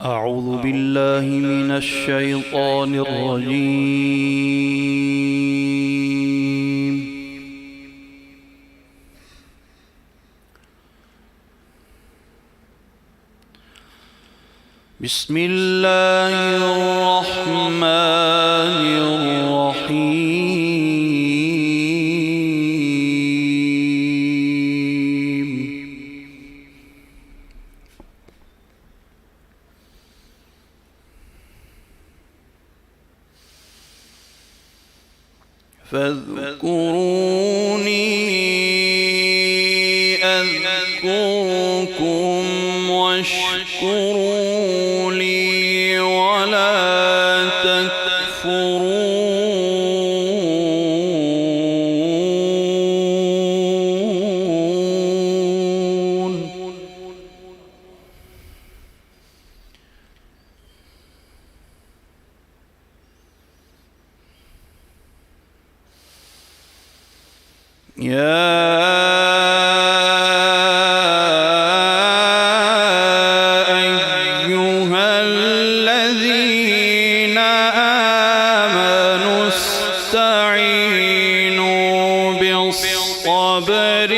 أعوذ بالله من الشيطان الرجيم بسم الله الرحمن الرحيم فاذكروني أذكركم واشكروا لي ولا تكفرون أيها الذين آمنوا استعينوا بالصبر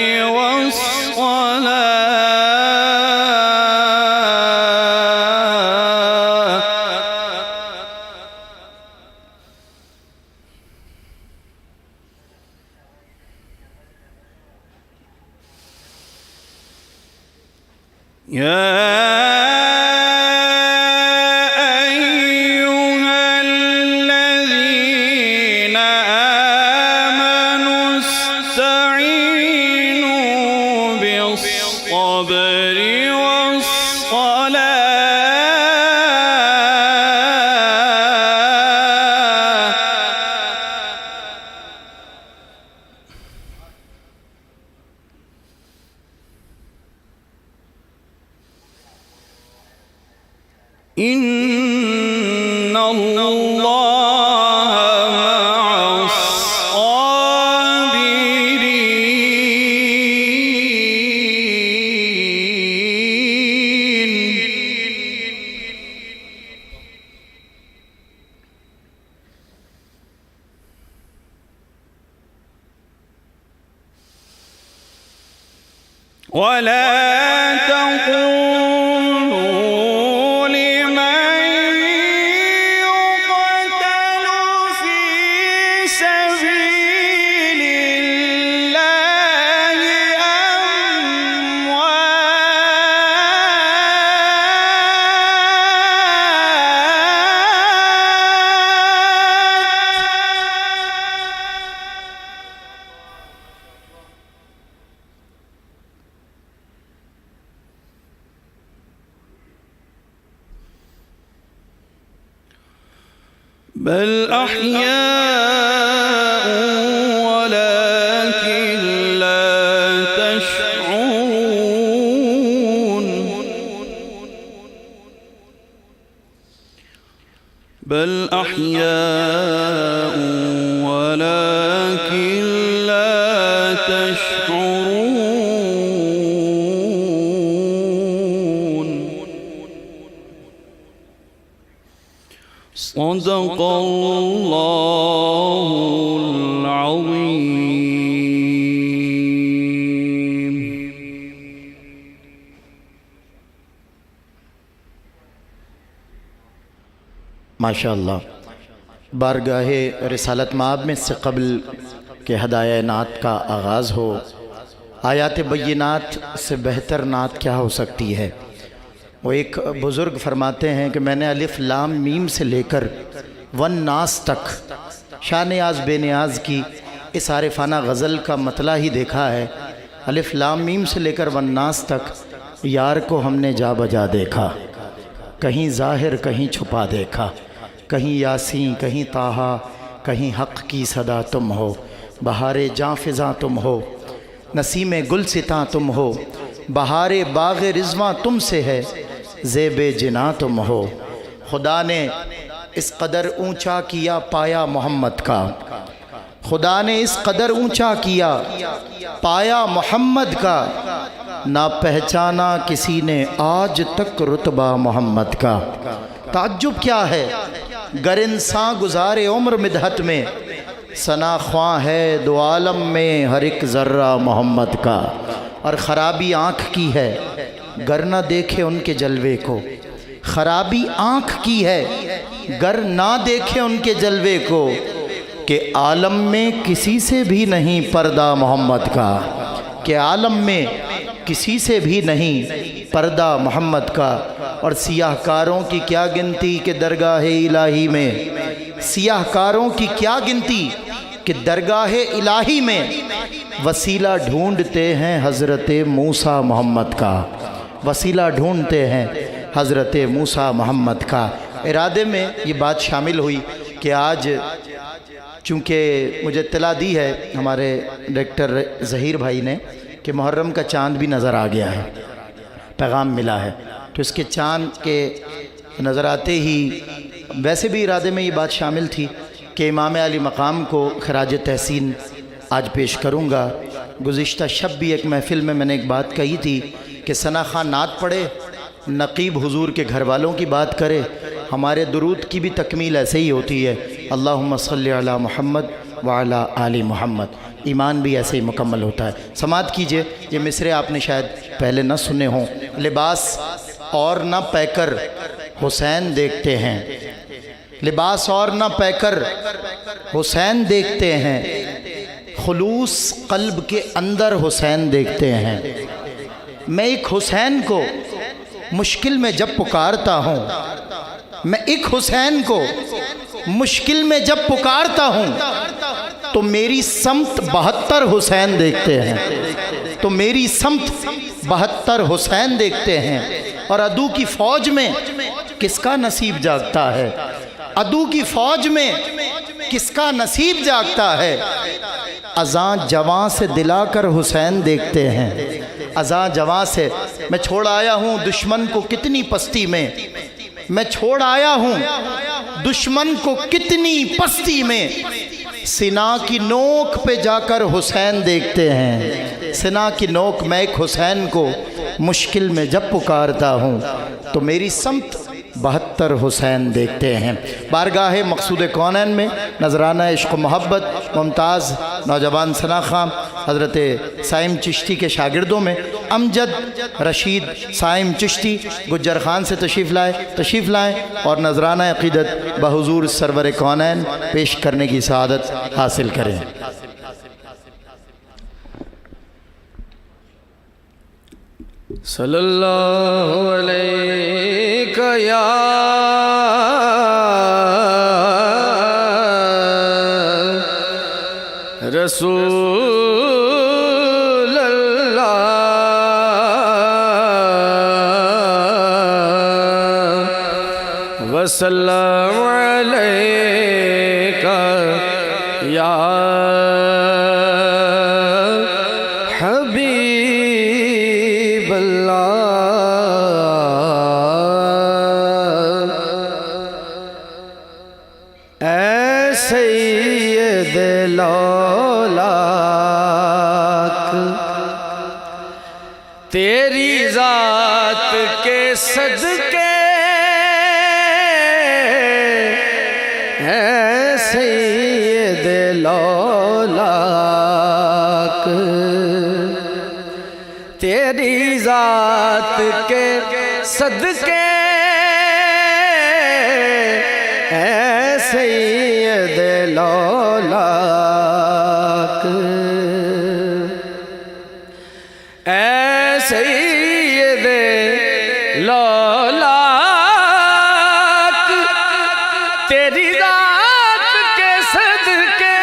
إن الله مع الصابرين. ولا تقولوا لمن يقتل في سبيل الله بل أحياء ولكن لا تشعرون. بل أحياء ولكن لا تشعرون. صدق الله العظيم. ماشاءاللہ بارگاہ رسالت مآب میں سے قبل کہ ہدایہ نعت کا آغاز ہو، آیات بینات سے بہتر نعت کیا ہو سکتی ہے؟ وہ ایک بزرگ فرماتے ہیں کہ میں نے الف لام میم سے لے کر والناس تک شاہ نیاز بے نیاز کی اس عارفانہ غزل کا مطلع ہی دیکھا ہے. الف لام میم سے لے کر والناس تک یار کو ہم نے جا بجا دیکھا، کہیں ظاہر کہیں چھپا دیکھا، کہیں یاسین کہیں طٰہٰ کہیں حق کی صدا تم ہو، بہار جاں فضاں تم ہو، نسیم گلستاں تم ہو، بہار باغ رضواں تم سے ہے، زیب جناں تم ہو. خدا نے اس قدر اونچا کیا پایا محمد کا، خدا نے اس قدر اونچا کیا پایا محمد کا، نہ پہچانا کسی نے آج تک رتبہ محمد کا. تعجب کیا ہے گر انسان گزارے عمر مدحت میں، ثنا خواں ہے دو عالم میں ہر ایک ذرہ محمد کا. اور خرابی آنکھ کی ہے گر نہ دیکھے ان کے جلوے کو، خرابی آنکھ کی ہے گر نہ دیکھے ان کے جلوے کو، کہ عالم میں کسی سے بھی نہیں پردہ محمد کا، کہ عالم میں کسی سے بھی نہیں پردہ محمد کا. اور سیاہ کاروں کی کیا گنتی کہ درگاہ الہی میں، سیاہ کاروں کی کیا گنتی کہ درگاہ الہی میں وسیلہ ڈھونڈتے ہیں حضرت موسیٰ محمد کا، وسیلہ ڈھونڈتے ہیں حضرت موسیٰ محمد کا. ارادے میں یہ بات شامل ہوئی کہ آج چونکہ مجھے اطلاع دی ہے ہمارے ڈائریکٹر ظہیر بھائی نے کہ محرم کا چاند بھی نظر آ گیا ہے، پیغام ملا ہے، تو اس کے چاند کے نظر آتے ہی ویسے بھی ارادے میں یہ بات شامل تھی کہ امام علی مقام کو خراج تحسین آج پیش کروں گا. گزشتہ شب بھی ایک محفل میں نے ایک بات کہی تھی کہ ثنا خان نعت پڑھے، نقیب حضور کے گھر والوں کی بات کرے، ہمارے درود کی بھی تکمیل ایسے ہی ہوتی ہے، اللہم صلی علی محمد وعلی آل محمد، ایمان بھی ایسے ہی مکمل ہوتا ہے۔ سماعت کیجئے، یہ مصرے آپ نے شاید پہلے نہ سنے ہوں۔ لباس اور نہ پہ کر حسین دیکھتے ہیں، لباس اور نہ پہ کر حسین دیکھتے ہیں، خلوص قلب کے اندر حسین دیکھتے ہیں۔ میں ایک حسین کو مشکل میں جب پکارتا ہوں، میں ایک حسین کو مشکل میں جب پکارتا ہوں تو میری سمت 72 حسین دیکھتے ہیں، تو میری سمت 72 حسین دیکھتے ہیں۔ اور عدو کی فوج میں کس کا نصیب جاگتا ہے؟ عدو کی فوج میں کس کا نصیب جاگتا ہے؟ اذاں جواں سے دلا کر حسین دیکھتے ہیں، اذاں جواں سے۔ میں چھوڑ آیا ہوں دشمن کو کتنی پستی میں، میں چھوڑ آیا ہوں دشمن کو کتنی پستی میں، سنا کی نوک پہ جا کر حسین دیکھتے ہیں، سنا کی نوک۔ میں ایک حسین کو مشکل میں جب پکارتا ہوں تو میری سمت 72 حسین دیکھتے ہیں۔ بارگاہ مقصود کونین میں نذرانہ عشق و محبت ممتاز نوجوان ثنا خان حضرت سائم چشتی کے شاگردوں میں امجد رشید سائم چشتی گجر خان سے تشریف لائیں اور نذرانہ عقیدت بحضور سرور کونین پیش کرنے کی سعادت حاصل کریں۔ صلی اللہ علیہ یا رسول اللہ وسلم علیکہ یا حبیب اللہ، اے سید الاولاک، تیری ذات کے صدقے اے سید الاولاک، تیری ذات کے صدقے اے سید الاولاک، اے سید الاولاک، تیری ذات کے صدقے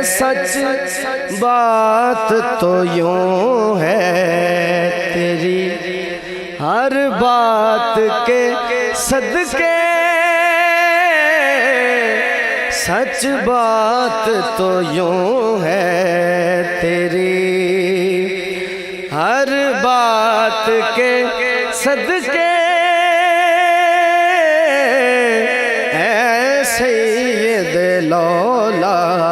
سچ بات تو یوں ہے تیری، ہر بات کے صدقے سچ بات تو یوں ہے تیری، ہر بات کے صدقے اے سید الاولاک،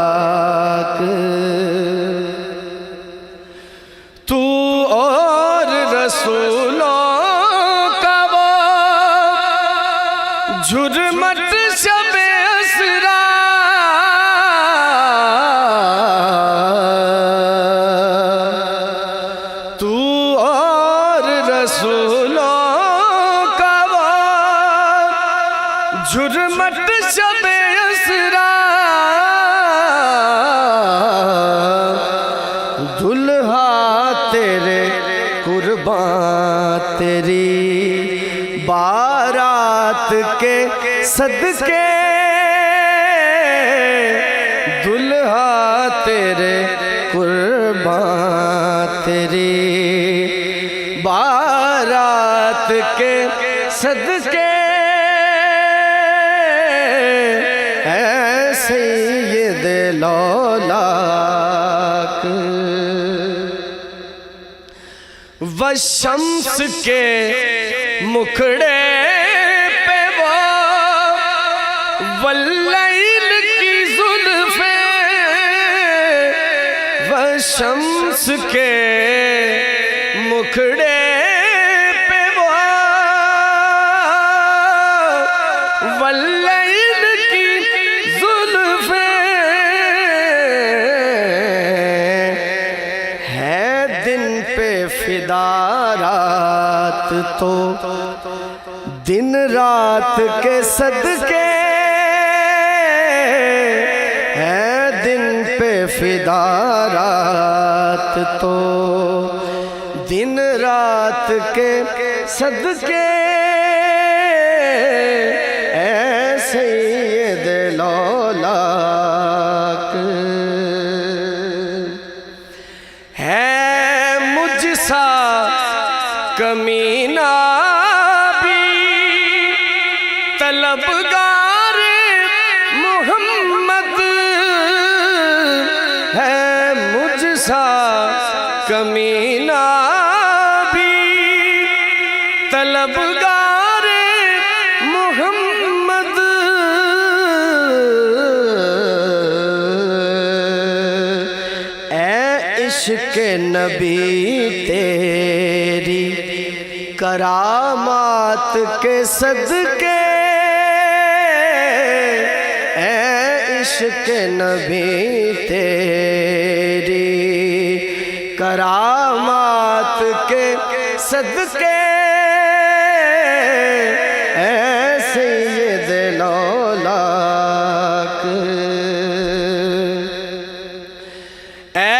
تو اور رسولوں کا وہ جھرمٹ شب اسرا، تو اور رسولوں کا وہ جھرمٹ شب اسرا، دلہا تیرے قربان تیری بارات کے صدقے، دلہا تیرے قربان تیری بارات کے صدقے اے سید الاولاک، والشمس کے مکھڑے پہ وہ واللیل کی زلف شمس کے مکھڑے پہ وہ واللیل کی زلفیں ہے دن پہ فدا رات تو دن رات کے صدقے ہے دن پہ فدا رات تو دن رات کے صدقے اے سید لولاک ہے مجھ سا کمینہ طلبگار محمد ہے مجھ سا کمینہ بھی طلبگار محمد اے عشق نبی تیری کرامات کے صدقے عشق نبی تیری کرامات کے صدقے اے سید لولاک اے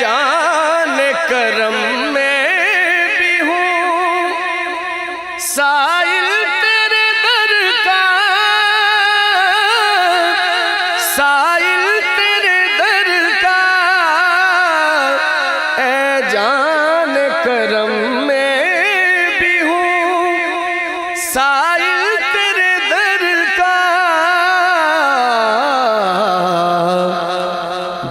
جان کرم میں بھی ہوں سائل تیرے در کا سائل تیرے در کا اے جان کرم میں بھی ہوں سائل تیرے در کا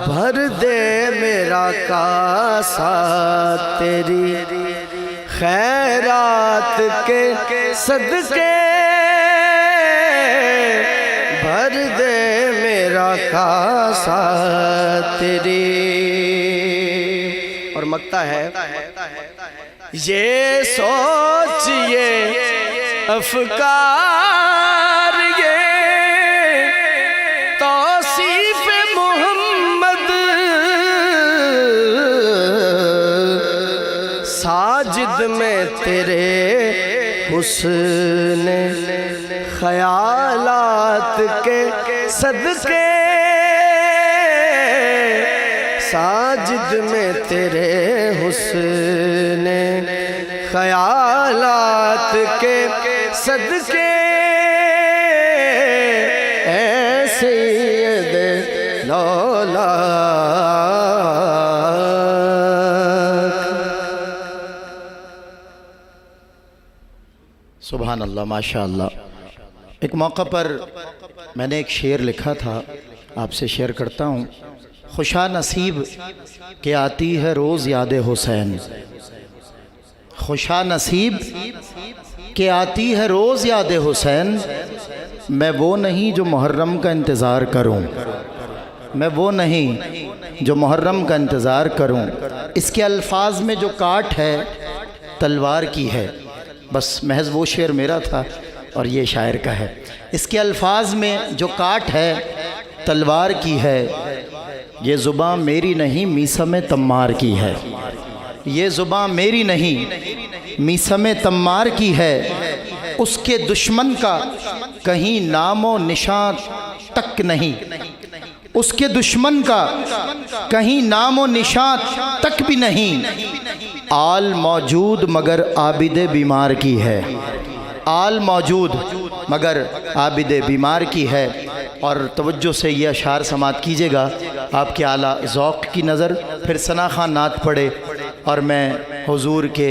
بھر دے میرا کاسہ تیری خیرات کے صدقے بھر دے میرا کاسہ تیری اور مکتا ہے یہ سوچ یہ افکار یہ توصیف محمد ساجد میں تیرے حسن خیالات کے صدقے ساجد میں تیرے حسن خیالات کے صدقے اے سید لولاک سبحان اللہ ماشاء اللہ۔ ایک موقع پر میں نے ایک شعر لکھا تھا، آپ سے شیئر کرتا ہوں۔ خوشا نصیب کہ آتی ہے روز یاد حسین، خوشا نصیب کہ آتی ہے روز یاد حسین، میں وہ نہیں جو محرم کا انتظار کروں، میں وہ نہیں جو محرم کا انتظار کروں۔ اس کے الفاظ میں جو کاٹ ہے تلوار کی ہے، بس محض وہ شعر میرا تھا اور یہ شاعر کا ہے۔ اس کے الفاظ میں جو کاٹ ہے تلوار کی ہے، یہ زباں میری نہیں میثم تمار کی ہے، یہ زباں میری نہیں میثم تمار کی ہے۔ اس کے دشمن کا کہیں نام و نشان تک نہیں، اس کے دشمن کا کہیں نام و نشان تک بھی نہیں، آل موجود مگر عابد بیمار کی ہے، آل موجود مگر عابد بیمار کی ہے۔ اور توجہ سے یہ اشعار سماعت کیجیے گا، آپ کے اعلیٰ ذوق کی نظر، پھر ثنا خان نعت پڑھے اور میں حضور کے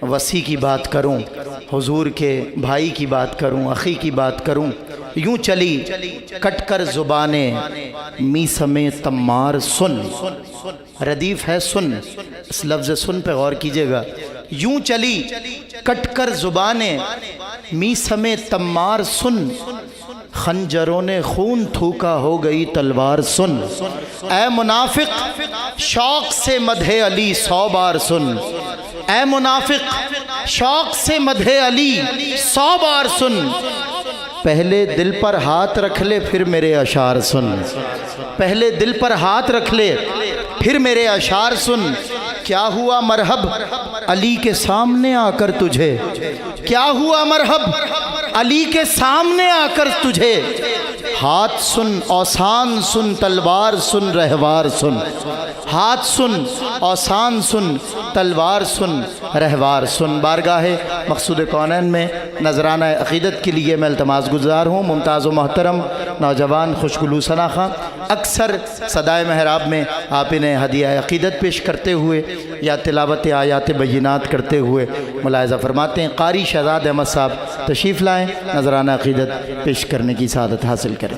وصی کی بات کروں، حضور کے بھائی کی بات کروں، اخی کی بات کروں۔ یوں چلی کٹ کر زبانیں میثم تمار سن، ردیف ہے سن، اس لفظ سن پہ غور کیجیے گا۔ یوں چلی کٹ کر زبانیں میثم تمار سن، خنجروں نے خون تھوکا ہو گئی تلوار سن، اے منافق شوق سے مدح علی 100 بار سن، اے منافق شوق سے مدح علی 100 بار سن، پہلے دل پر ہاتھ رکھ لے پھر میرے اشعار سن، پہلے دل پر ہاتھ رکھ لے پھر میرے اشعار سن، کیا ہوا مرحب علی کے سامنے آ کر تجھے، کیا ہوا مرحب علی کے سامنے آ کر تجھے، ہاتھ سن اوسان سن تلوار سن رہوار سن، ہاتھ سن اوسان سن تلوار سن رہوار سن۔ بارگاہ مقصود کونین میں نذرانہ عقیدت کے لیے میں التماس گزار ہوں ممتاز و محترم نوجوان خوشگلو ثنا خان، اکثر صدائے محراب میں آپ انہیں ہدیہ عقیدت پیش کرتے ہوئے یا تلاوت آیات بینات کرتے ہوئے ملاحظہ فرماتے ہیں۔ قاری شہزاد احمد صاحب تشریف لائیں، نذرانہ عقیدت پیش کرنے کی سعادت حاصل کریں۔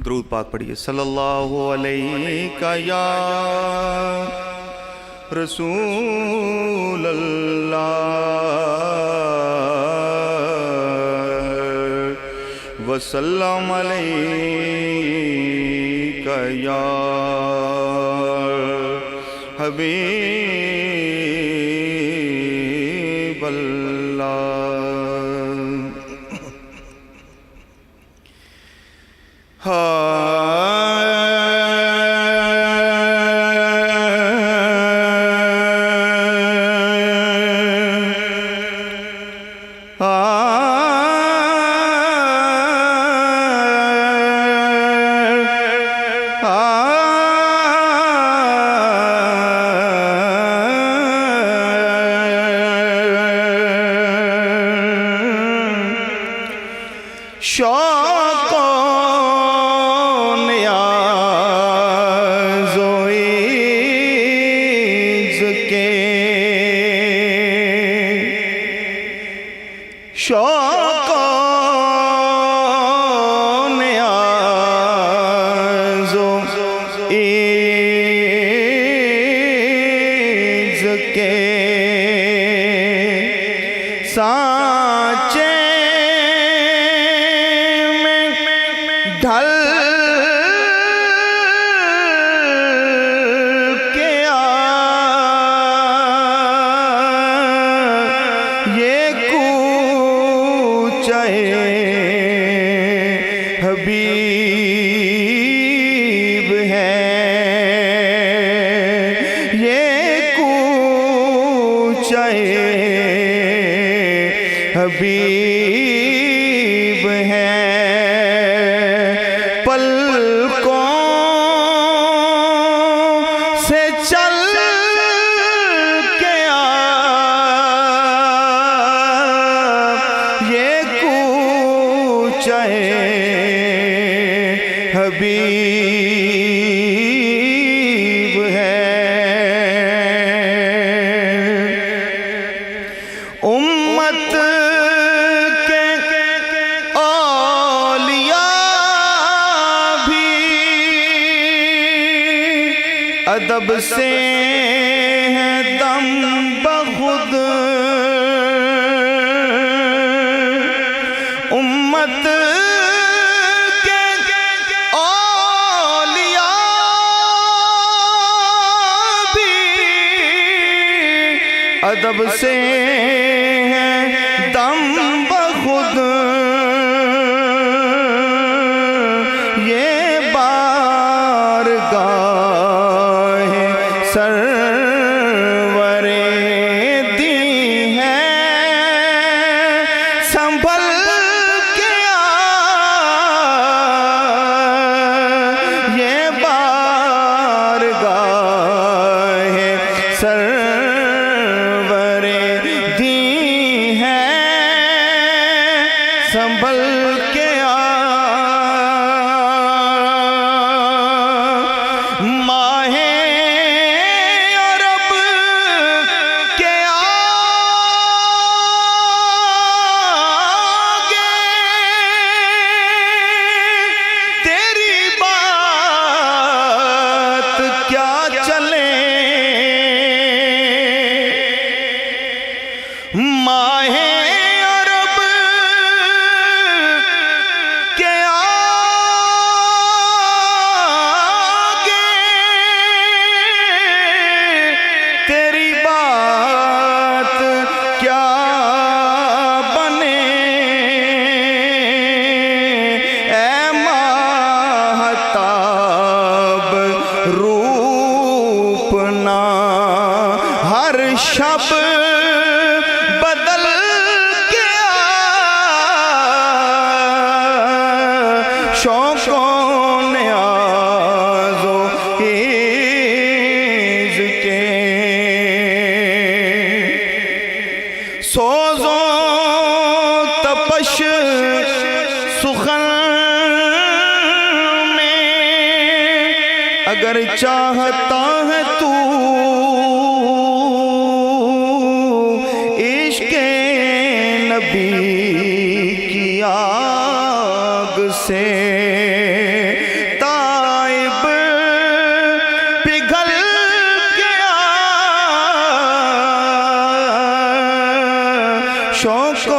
درود پاک پڑھیے۔ صلی اللہ علیہ یا رسول اللہ وسلم علیک یا حبیب اللہ۔ شوق نیاز و عز کے، شوق نیاز و عز کے سانچے ڈھل کے یہ کوچہ حبیب ہے، یہ کوچہ حبیب ہے، پلکوں سے چل کے یہ کوچہ حبیب ہے، امت کے اولیاء بھی ادب سے ہیں دم بخود، امت کے اولیاء بھی ادب سے ہیں دم بخود، یہ بارگاہ سرور دی ہے، سنبھل کے آ، یہ بارگاہ سرور دی شوق و نیاز و ایز کے سوز و تپش سخن میں اگر چاہتا ہے تو عشق نبی کی آگ سے تائب پگھل گیا شوق و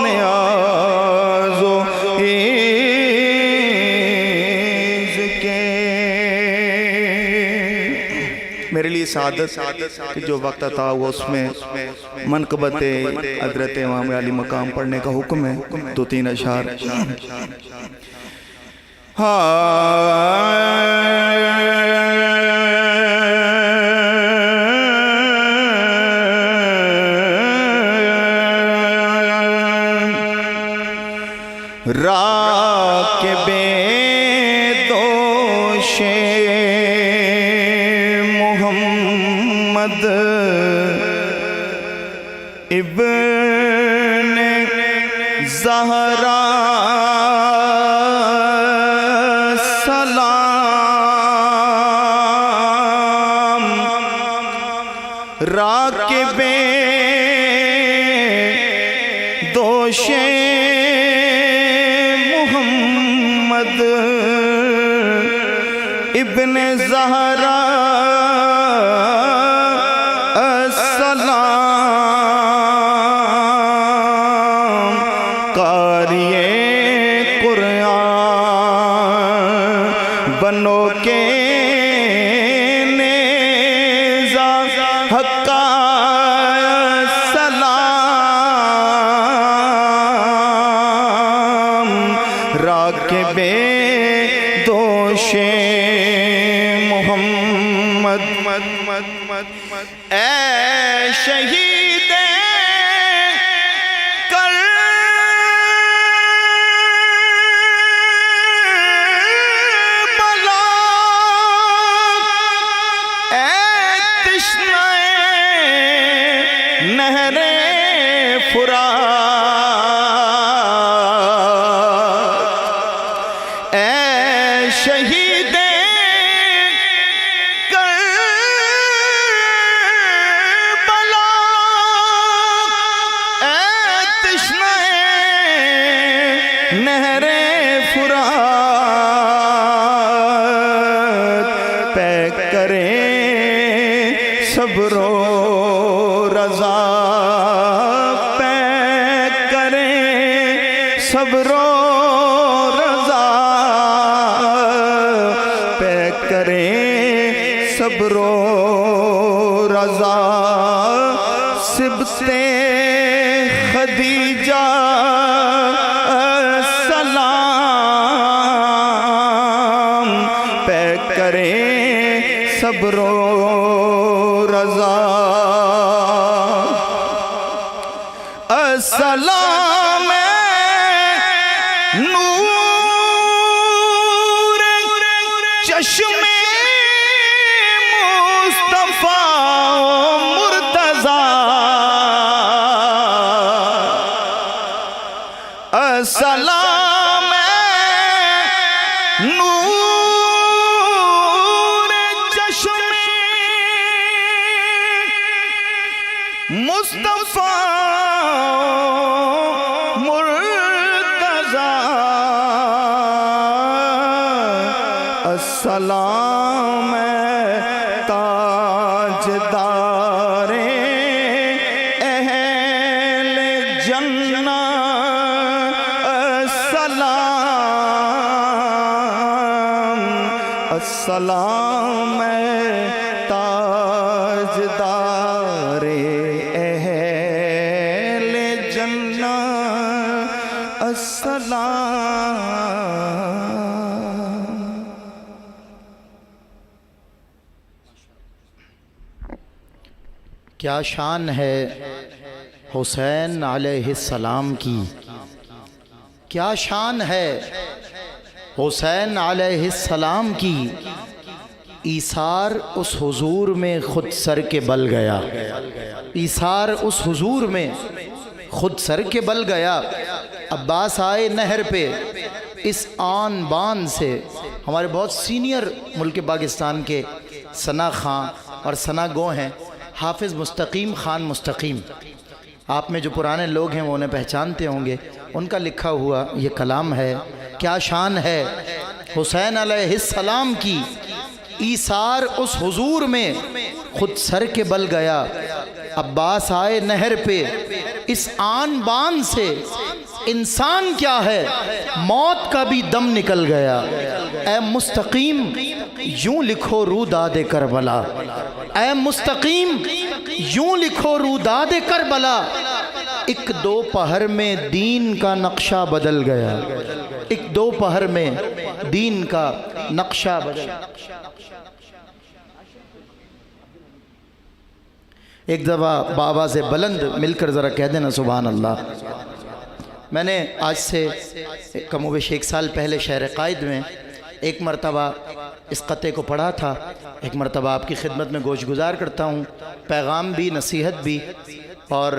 نیاز و ایز کے میرے لیے سعادت کہ جو وقت تھا وہ اس میں منقبت حضرت امام علی مقام پڑھنے کا حکم ہے 2-3 اشعار راکب دوش محمد ابن زہرا سلام راکب دوش محمد ابن زہرا السلام قاری قرآن بنو کے نیزہ حقا سلام راکب دوش محمد اے شہید کربلا اے تشنہ نہر فرات اے شہید نہر فرات پہ کریں صبر و رضا پہ کریں صبر و رضا پہ کریں صبر و رضا سبتے خدیجہ سلام پہ کریں صبر و رضا السلام نور چشم مصطفیٰ مرتضیٰ السلام نور چشم مصطفیٰ مرتضیٰ السلام تاجدار اہل جنہ السلام تاجدار اہل جنہ السلام کیا شان ہے حسین علیہ السلام کی، کیا شان ہے حسین علیہ السلام کی ایثار اس حضور میں خود سر کے بل گیا، ایثار اس حضور میں خود سر کے بل گیا۔ عباس آئے نہر پہ اس آن بان سے، ہمارے بہت سینئر ملک پاکستان کے ثنا خاں اور ثنا گو ہیں، حافظ مستقیم خان مستقیم، آپ میں جو پرانے لوگ ہیں وہ انہیں پہچانتے ہوں گے، ان کا لکھا ہوا یہ کلام ہے، کیا شان ہے حسین علیہ السلام کی ایثار اس حضور میں خود سر کے بل گیا۔ عباس آئے نہر پہ اس آن بان سے، انسان کیا ہے موت کا بھی دم نکل گیا۔ اے مستقیم یوں لکھو روداد کربلا، اے مستقیم یوں لکھو روداد کربلا، ایک دو پہر میں دین کا نقشہ بدل گیا، ایک دو پہر میں دین کا نقشہ بدل گیا۔ ایک دفعہ بابا سے بلند مل کر ذرا کہہ دینا سبحان اللہ۔ میں نے آج سے کم و بیش 1 سال پہلے شہر قائد میں ایک مرتبہ اس قطعے کو پڑھا تھا، ایک مرتبہ آپ کی خدمت میں گوش گزار کرتا ہوں، پیغام بھی، نصیحت بھی، اور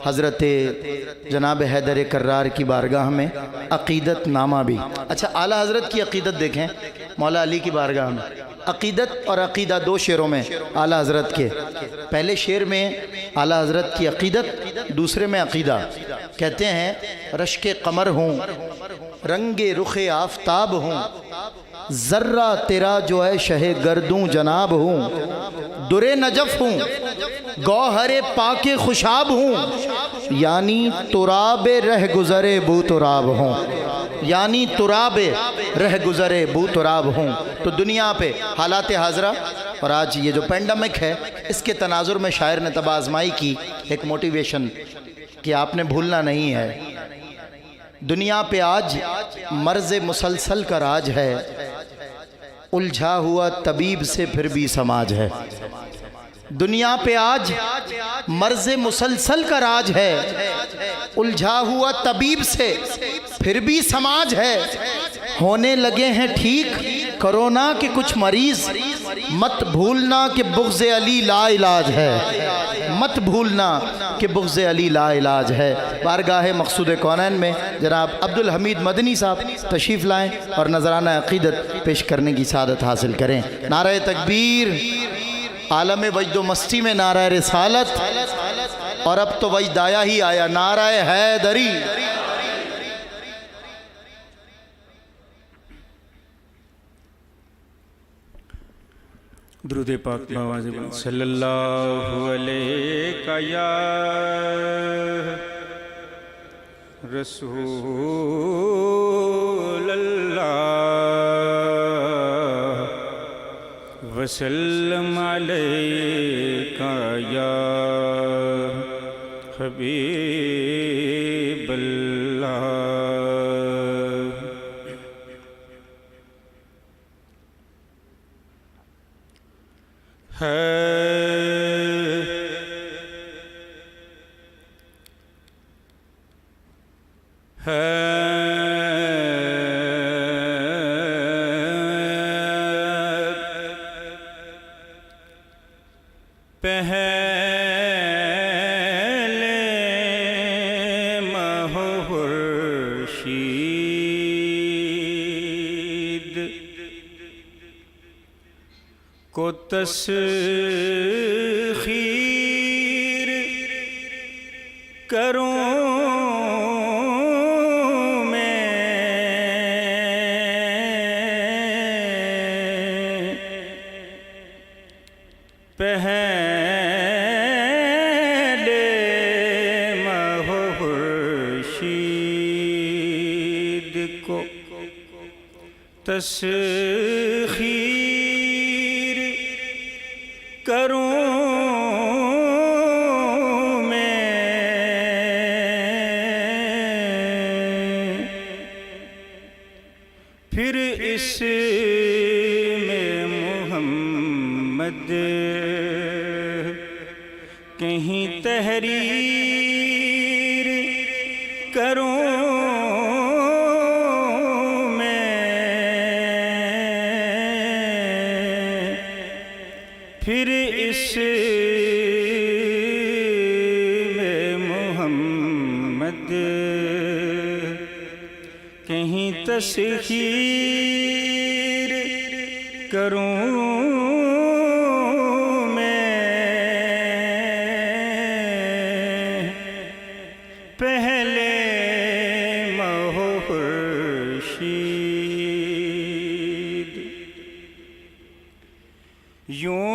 حضرت جناب حیدر کرار کی بارگاہ میں عقیدت نامہ بھی۔ اچھا اعلیٰ حضرت کی عقیدت دیکھیں مولا علی کی بارگاہ میں، عقیدت اور عقیدہ 2 شعروں میں اعلیٰ حضرت کے، پہلے شعر میں اعلیٰ حضرت کی عقیدت، دوسرے میں عقیدہ۔ کہتے ہیں رشک قمر ہوں، رنگ رخ آفتاب ہوں، ذرہ تیرا جو ہے شہ گردوں جناب ہوں، در نجف ہوں، گوہر پاک خوشاب ہوں، یعنی تراب رہ گزرے بو تراب ہوں، یعنی تراب رہ گزرے بو تراب ہوں۔ تو دنیا پہ حالات حاضرہ اور آج یہ جو پینڈمک ہے، اس کے تناظر میں شاعر نے تب آزمائی کی ایک موٹیویشن کہ آپ نے بھولنا نہیں ہے، دنیا پہ آج مرض مسلسل کا راج ہے، الجھا ہوا طبیب سے پھر بھی سماج ہے۔ دنیا پہ آج مرض مسلسل کا راج ہے، الجھا ہوا طبیب سے پھر بھی سماج ہے، ہونے لگے ہیں ٹھیک کرونا کے کچھ مریض، مت بھولنا کہ بغض علی لا علاج ہے، مت بھولنا کہ بغض علی لا علاج ہے۔ بارگاہ مقصود کونین میں جناب عبدالحمید مدنی صاحب تشریف لائیں اور نذرانہ عقیدت پیش کرنے کی سعادت حاصل کریں۔ نعرہ تکبیر، عالم وجد و مستی میں نعرہ رسالت، اور اب تو وجد آیا ہی آیا، نعرہ حیدری۔ درود پاک بآواز بلند صلی اللہ علیہ یا رسول اللہ وسلم علیہ یا حبیب اللہ۔ پہلے ماہ خورشید کو تسخیر کروں پہلے ماہ خورشید کو تسخیر کروں میں، پھر اس میں محمد کہیں تحریر کروں میں، پھر اس میں محمد کہیں تسخیر کروں میں، پہلے ماہ خورشید یوں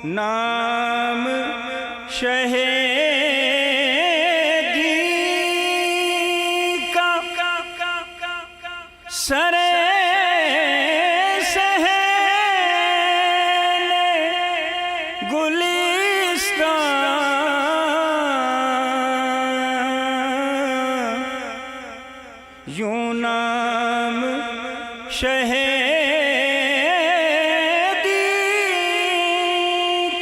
نام شہ سر سہل گلستان، یوں نام شہیدی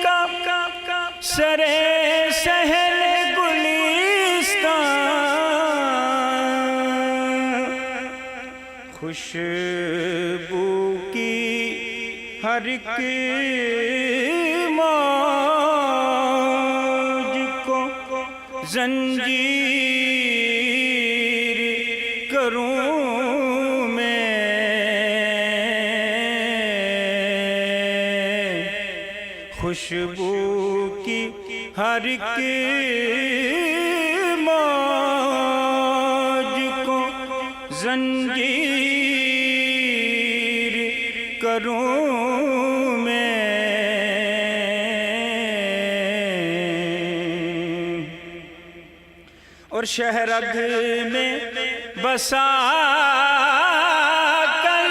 کا سر سہل گلستان، خوشبو کی ہر ایک موج کو زنجیر کروں میں، خوشبو کی ہر ایک موج کو زنجیر کروں میں، اور شہرگ میں بسا کر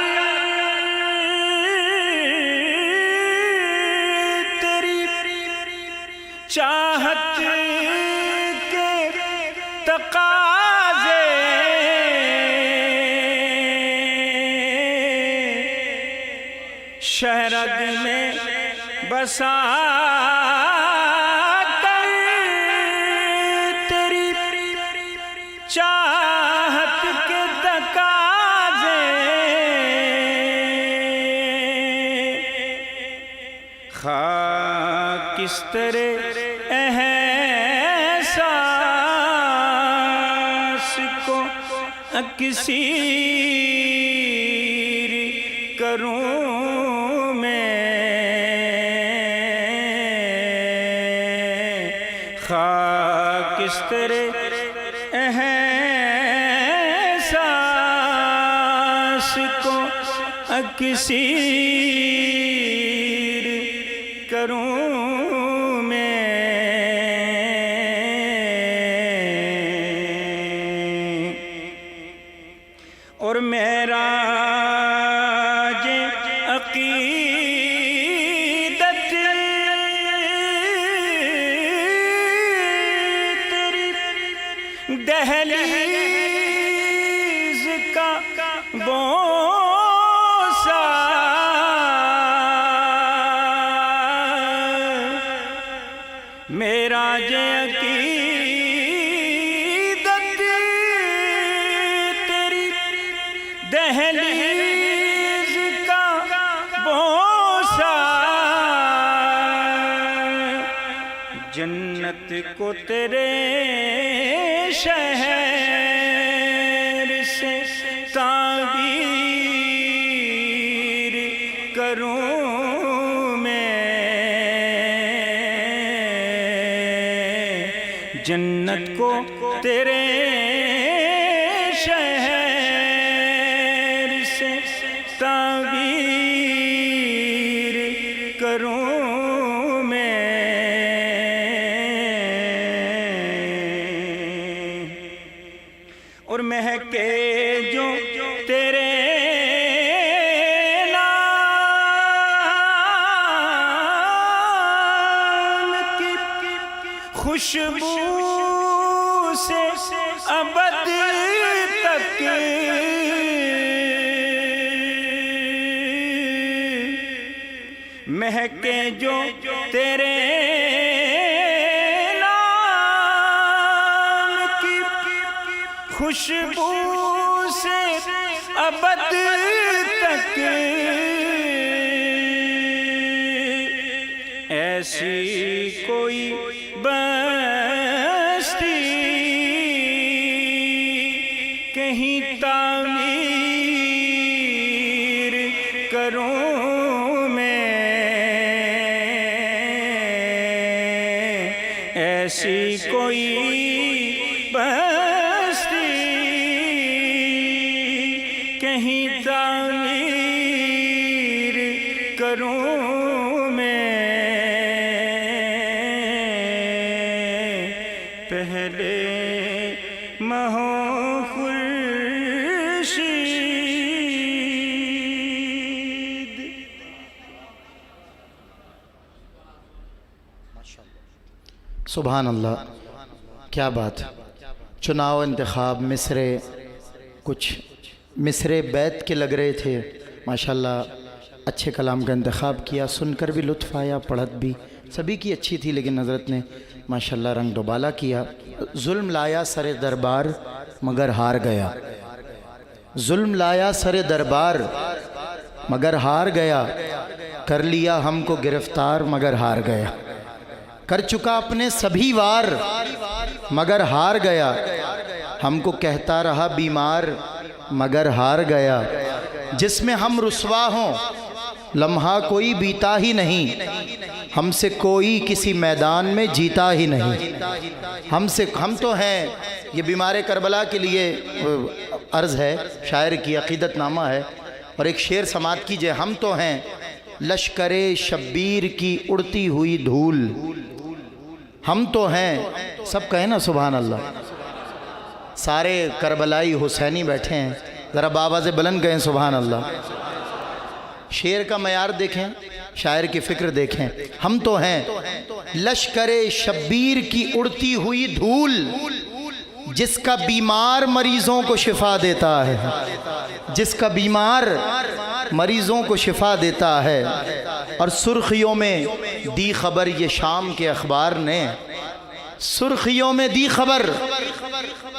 تیری چاہت کے تقاضے شہرگ میں بسا کر تیری چاہت کے تقاضے خاکستر احساس کو اکسیر کروں میں، خاکستر احساس کو اکسیر کروں میں، اور معراج عقیدت تیری دہلیز کا بوسہ، معراج عقیدت تیری دہلیز کا بوسہ، جنت کو تیرے شہر سے تعبیر کروں میں، جنت کو تیرے شہر سے تعبیر کروں میں، اور مہکے جو تیرے نام کی خوشبو سے ابد تک مہکے جو تیرے نام کی خوشبو سے ابد تک ایسی کوئی بستی کہیں تعمیر کروں میں، ایسی کوئی بستی کہیں تعمیر کروں میں، پہلے مہو خورشید۔ سبحان اللہ، کیا بات! چناؤ انتخاب مصرے، کچھ مصرے بیت کے لگ رہے تھے، ماشاءاللہ اچھے کلام کا انتخاب کیا، سن کر بھی لطف آیا، پڑھت بھی سبھی کی اچھی تھی، لیکن حضرت نے ماشاءاللہ رنگ دوبالا کیا۔ ظلم لایا سر دربار مگر ہار گیا، ظلم لایا سر دربار مگر ہار گیا، کر لیا ہم کو گرفتار مگر ہار گیا، کر چکا اپنے سبھی وار مگر ہار گیا، ہم کو کہتا رہا بیمار مگر ہار گیا، جس میں ہم رسوا ہوں لمحہ کوئی بیتا ہی نہیں، ہم سے کوئی کسی میدان میں جیتا ہی نہیں، ہم تو ہیں۔ یہ بیمار کربلا کے لیے عرض ہے، شاعر کی عقیدت نامہ ہے، اور ایک شعر سماعت کیجئے۔ ہم تو ہیں لشکر شبیر کی اڑتی ہوئی دھول، ہم تو ہیں، سب کہیں نا سبحان اللہ۔ سارے کربلائی حسینی بیٹھے ہیں، ذرا بآواز بلند کہیں سبحان اللہ۔ شعر کا معیار دیکھیں، شاعر کی فکر دیکھیں۔ ہم تو ہیں لشکر شبیر کی اڑتی ہوئی دھول، جس کا بیمار مریضوں کو شفا دیتا ہے، جس کا بیمار مریضوں کو شفا دیتا ہے۔ اور سرخیوں میں دی خبر یہ شام کے اخبار نے، سرخیوں میں دی خبر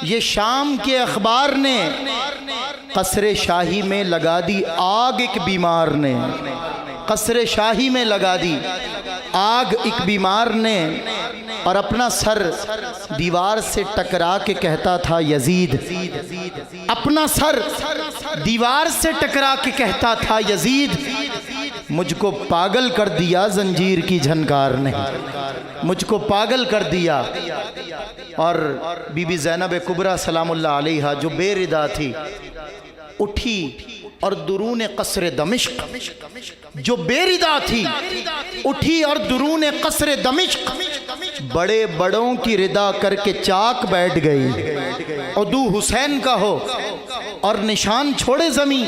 یہ شام کے اخبار نے، قصر شاہی میں لگا دی آگ ایک بیمار نے، قصر شاہی میں لگا دی آگ ایک بیمار نے، اور اپنا سر دیوار سے ٹکرا کے کہتا تھا یزید، اپنا سر دیوار سے ٹکرا کے کہتا تھا یزید، مجھ کو پاگل کر دیا زنجیر کی جھنکار نے، مجھ کو پاگل کر دیا۔ اور بی بی زینب کبریٰ سلام اللہ علیہا جو بے ردا تھی، اٹھی اور درون قصر دمشق، جو بے ردا تھی اٹھی اور درون قصر دمشق، بڑے بڑوں کی ردا کر کے چاک بیٹھ گئی، عدو حسین کا ہو اور نشان چھوڑے زمین،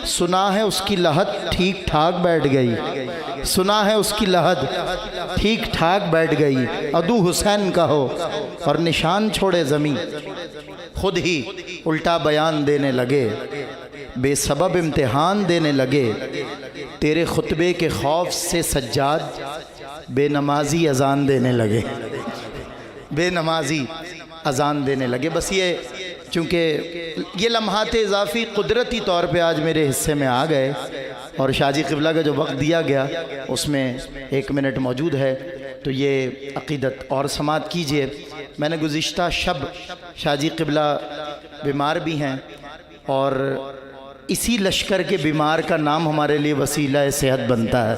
سنا ہے اس کی لحد ٹھیک ٹھاک بیٹھ گئی، سنا ہے اس کی لحد ٹھیک ٹھاک بیٹھ گئی، عدو حسین کا ہو اور نشان چھوڑے زمین، خود ہی الٹا بیان دینے لگے، بے سبب امتحان دینے لگے، تیرے خطبے کے خوف سے سجاد بے نمازی اذان دینے لگے، بے نمازی اذان دینے لگے۔ بس یہ چونکہ یہ لمحات اضافی قدرتی طور پہ آج میرے حصے میں آ گئے، اور شاہ جی قبلہ کا جو وقت دیا گیا اس میں 1 منٹ موجود ہے، تو یہ عقیدت اور سماعت کیجئے۔ میں نے گزشتہ شب شاہ جی قبلہ بیمار بھی ہیں، اور اسی لشکر کے بیمار کا نام ہمارے لیے وسیلہ صحت بنتا ہے،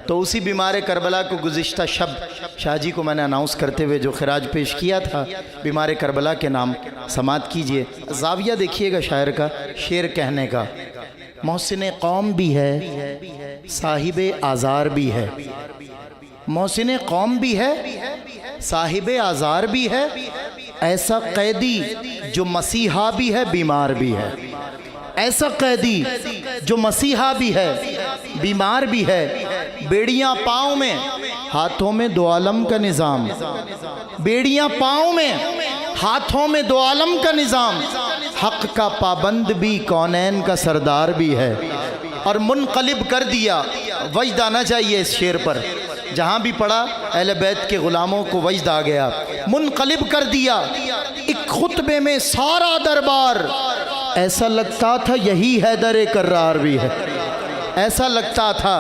تو اسی بیمار کربلا کو گزشتہ شب شاہ جی کو میں نے اناؤنس کرتے ہوئے جو خراج پیش کیا تھا بیمار کربلا کے نام، سماعت کیجئے۔ زاویہ دیکھیے گا شاعر کا، شعر کہنے کا، محسن قوم بھی ہے صاحب آزار بھی ہے، محسن قوم بھی ہے صاحب آزار بھی ہے، ایسا قیدی جو مسیحا بھی ہے بیمار بھی ہے، ایسا قیدی جو مسیحا بھی ہے بیمار بھی ہے، بیڑیاں پاؤں میں ہاتھوں میں دو عالم کا نظام، بیڑیاں پاؤں میں ہاتھوں میں دو عالم کا نظام، حق کا پابند بھی کونین کا سردار بھی ہے، اور منقلب کر دیا، وجد آنا چاہیے اس شعر پر، جہاں بھی پڑھا اہل بیت کے غلاموں کو وجد آ گیا، منقلب کر دیا ایک خطبے میں سارا دربار، ایسا لگتا تھا یہی حیدر کرار بھی ہے، ایسا لگتا تھا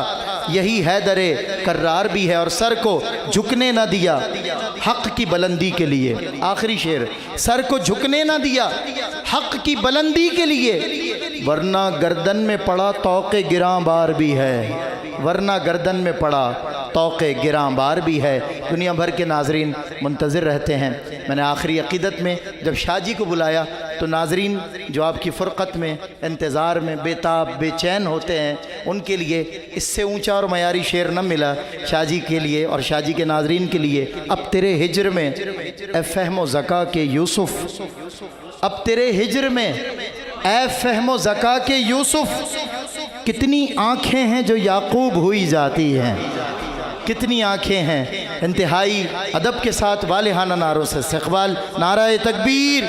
یہی حیدر کرار بھی ہے، اور سر کو جھکنے نہ دیا حق کی بلندی کے لیے. آخری شعر، سر کو جھکنے نہ دیا حق کی بلندی کے لیے، ورنہ گردن میں پڑا طوق گراں بار بھی ہے، ورنہ گردن میں پڑا طوق گراں بار بھی ہے. دنیا بھر کے ناظرین منتظر رہتے ہیں. میں نے آخری عقیدت میں جب شاہ جی کو بلایا تو ناظرین جو آپ کی فرقت میں انتظار میں بے تاب بے چین ہوتے ہیں، ان کے لیے اس سے اونچا اور معیاری شعر نہ ملا شاہ جی کے لیے اور شاہ جی کے ناظرین کے لیے. اب تیرے ہجر میں اے فہم و ذکا کے یوسف، اب تیرے ہجر میں اے فہم و ذکا کے یوسف، کتنی آنکھیں ہیں جو یعقوب ہوئی جاتی ہیں، کتنی آنکھیں ہیں. انتہائی ادب کے ساتھ والہانہ نعروں سے استقبال. نعرہ تکبیر،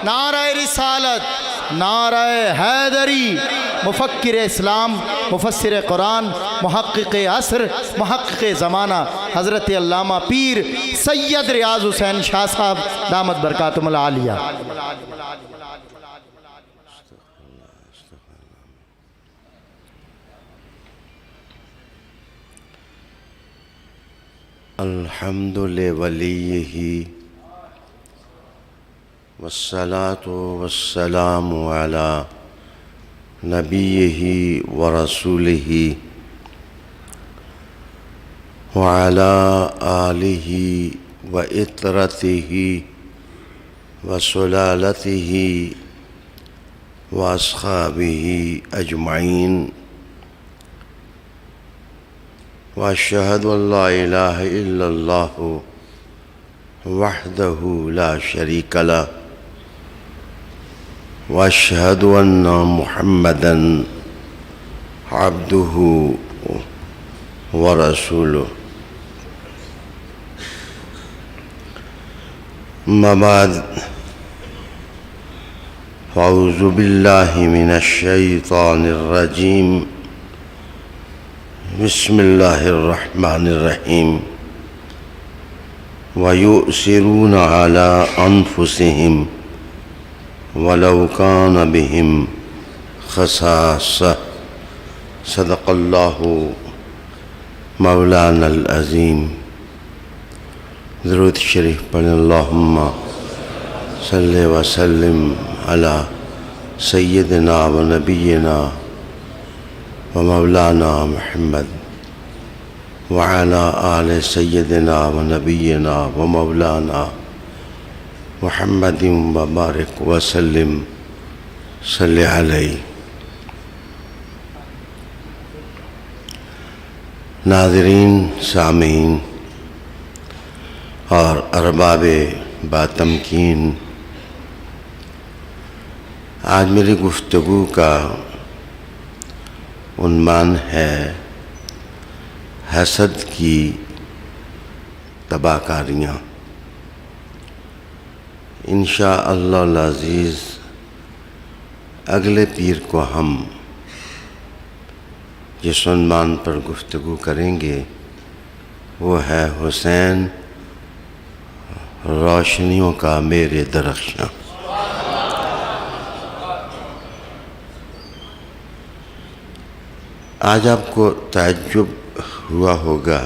نعرہ رسالت، نعرہ حیدری. مفکر اسلام، مفسر قرآن، محقق عصر، محقق زمانہ، حضرت علامہ پیر سید ریاض حسین شاہ صاحب دامت برکاتہم العالیہ. الحمد لولیہ والصلاة والسلام علی نبیہ ورسولہ وعلی آلہ وإطرتہ وسلالتہ واصحابہ اجمعین. واشہد ان لا الہ الا اللہ وحدہ لا شریک لہ واشہد ان محمدا عبدہ ورسولہ. اما بعد، اعوذ باللہ من الشیطان الرجیم. بسم اللہ الرحمن الرحیم. وَيُؤْثِرُونَ عَلَىٰ أَنفُسِهِمْ وَلَوْ كَانَ بِهِمْ خَصَاصَةٌ. صدق اللہ مولانا العظیم. درود شریف پڑھیں. اللہم صلی وسلم علی سیدنا و نبینا و مولانا محمد وعلی آل سیدنا و نبینا و مولانا محمد وبارک وسلم صلی علیہ. ناظرین، سامعین اور ارباب باتمکین، آج میری گفتگو کا عنوان ہے حسد کی تباہ کاریاں. انشاءاللہ العزیز اگلے پیر کو ہم جس عنوان پر گفتگو کریں گے وہ ہے حسین روشنیوں کا میرے درخشاں. آج آپ کو تعجب ہوا ہوگا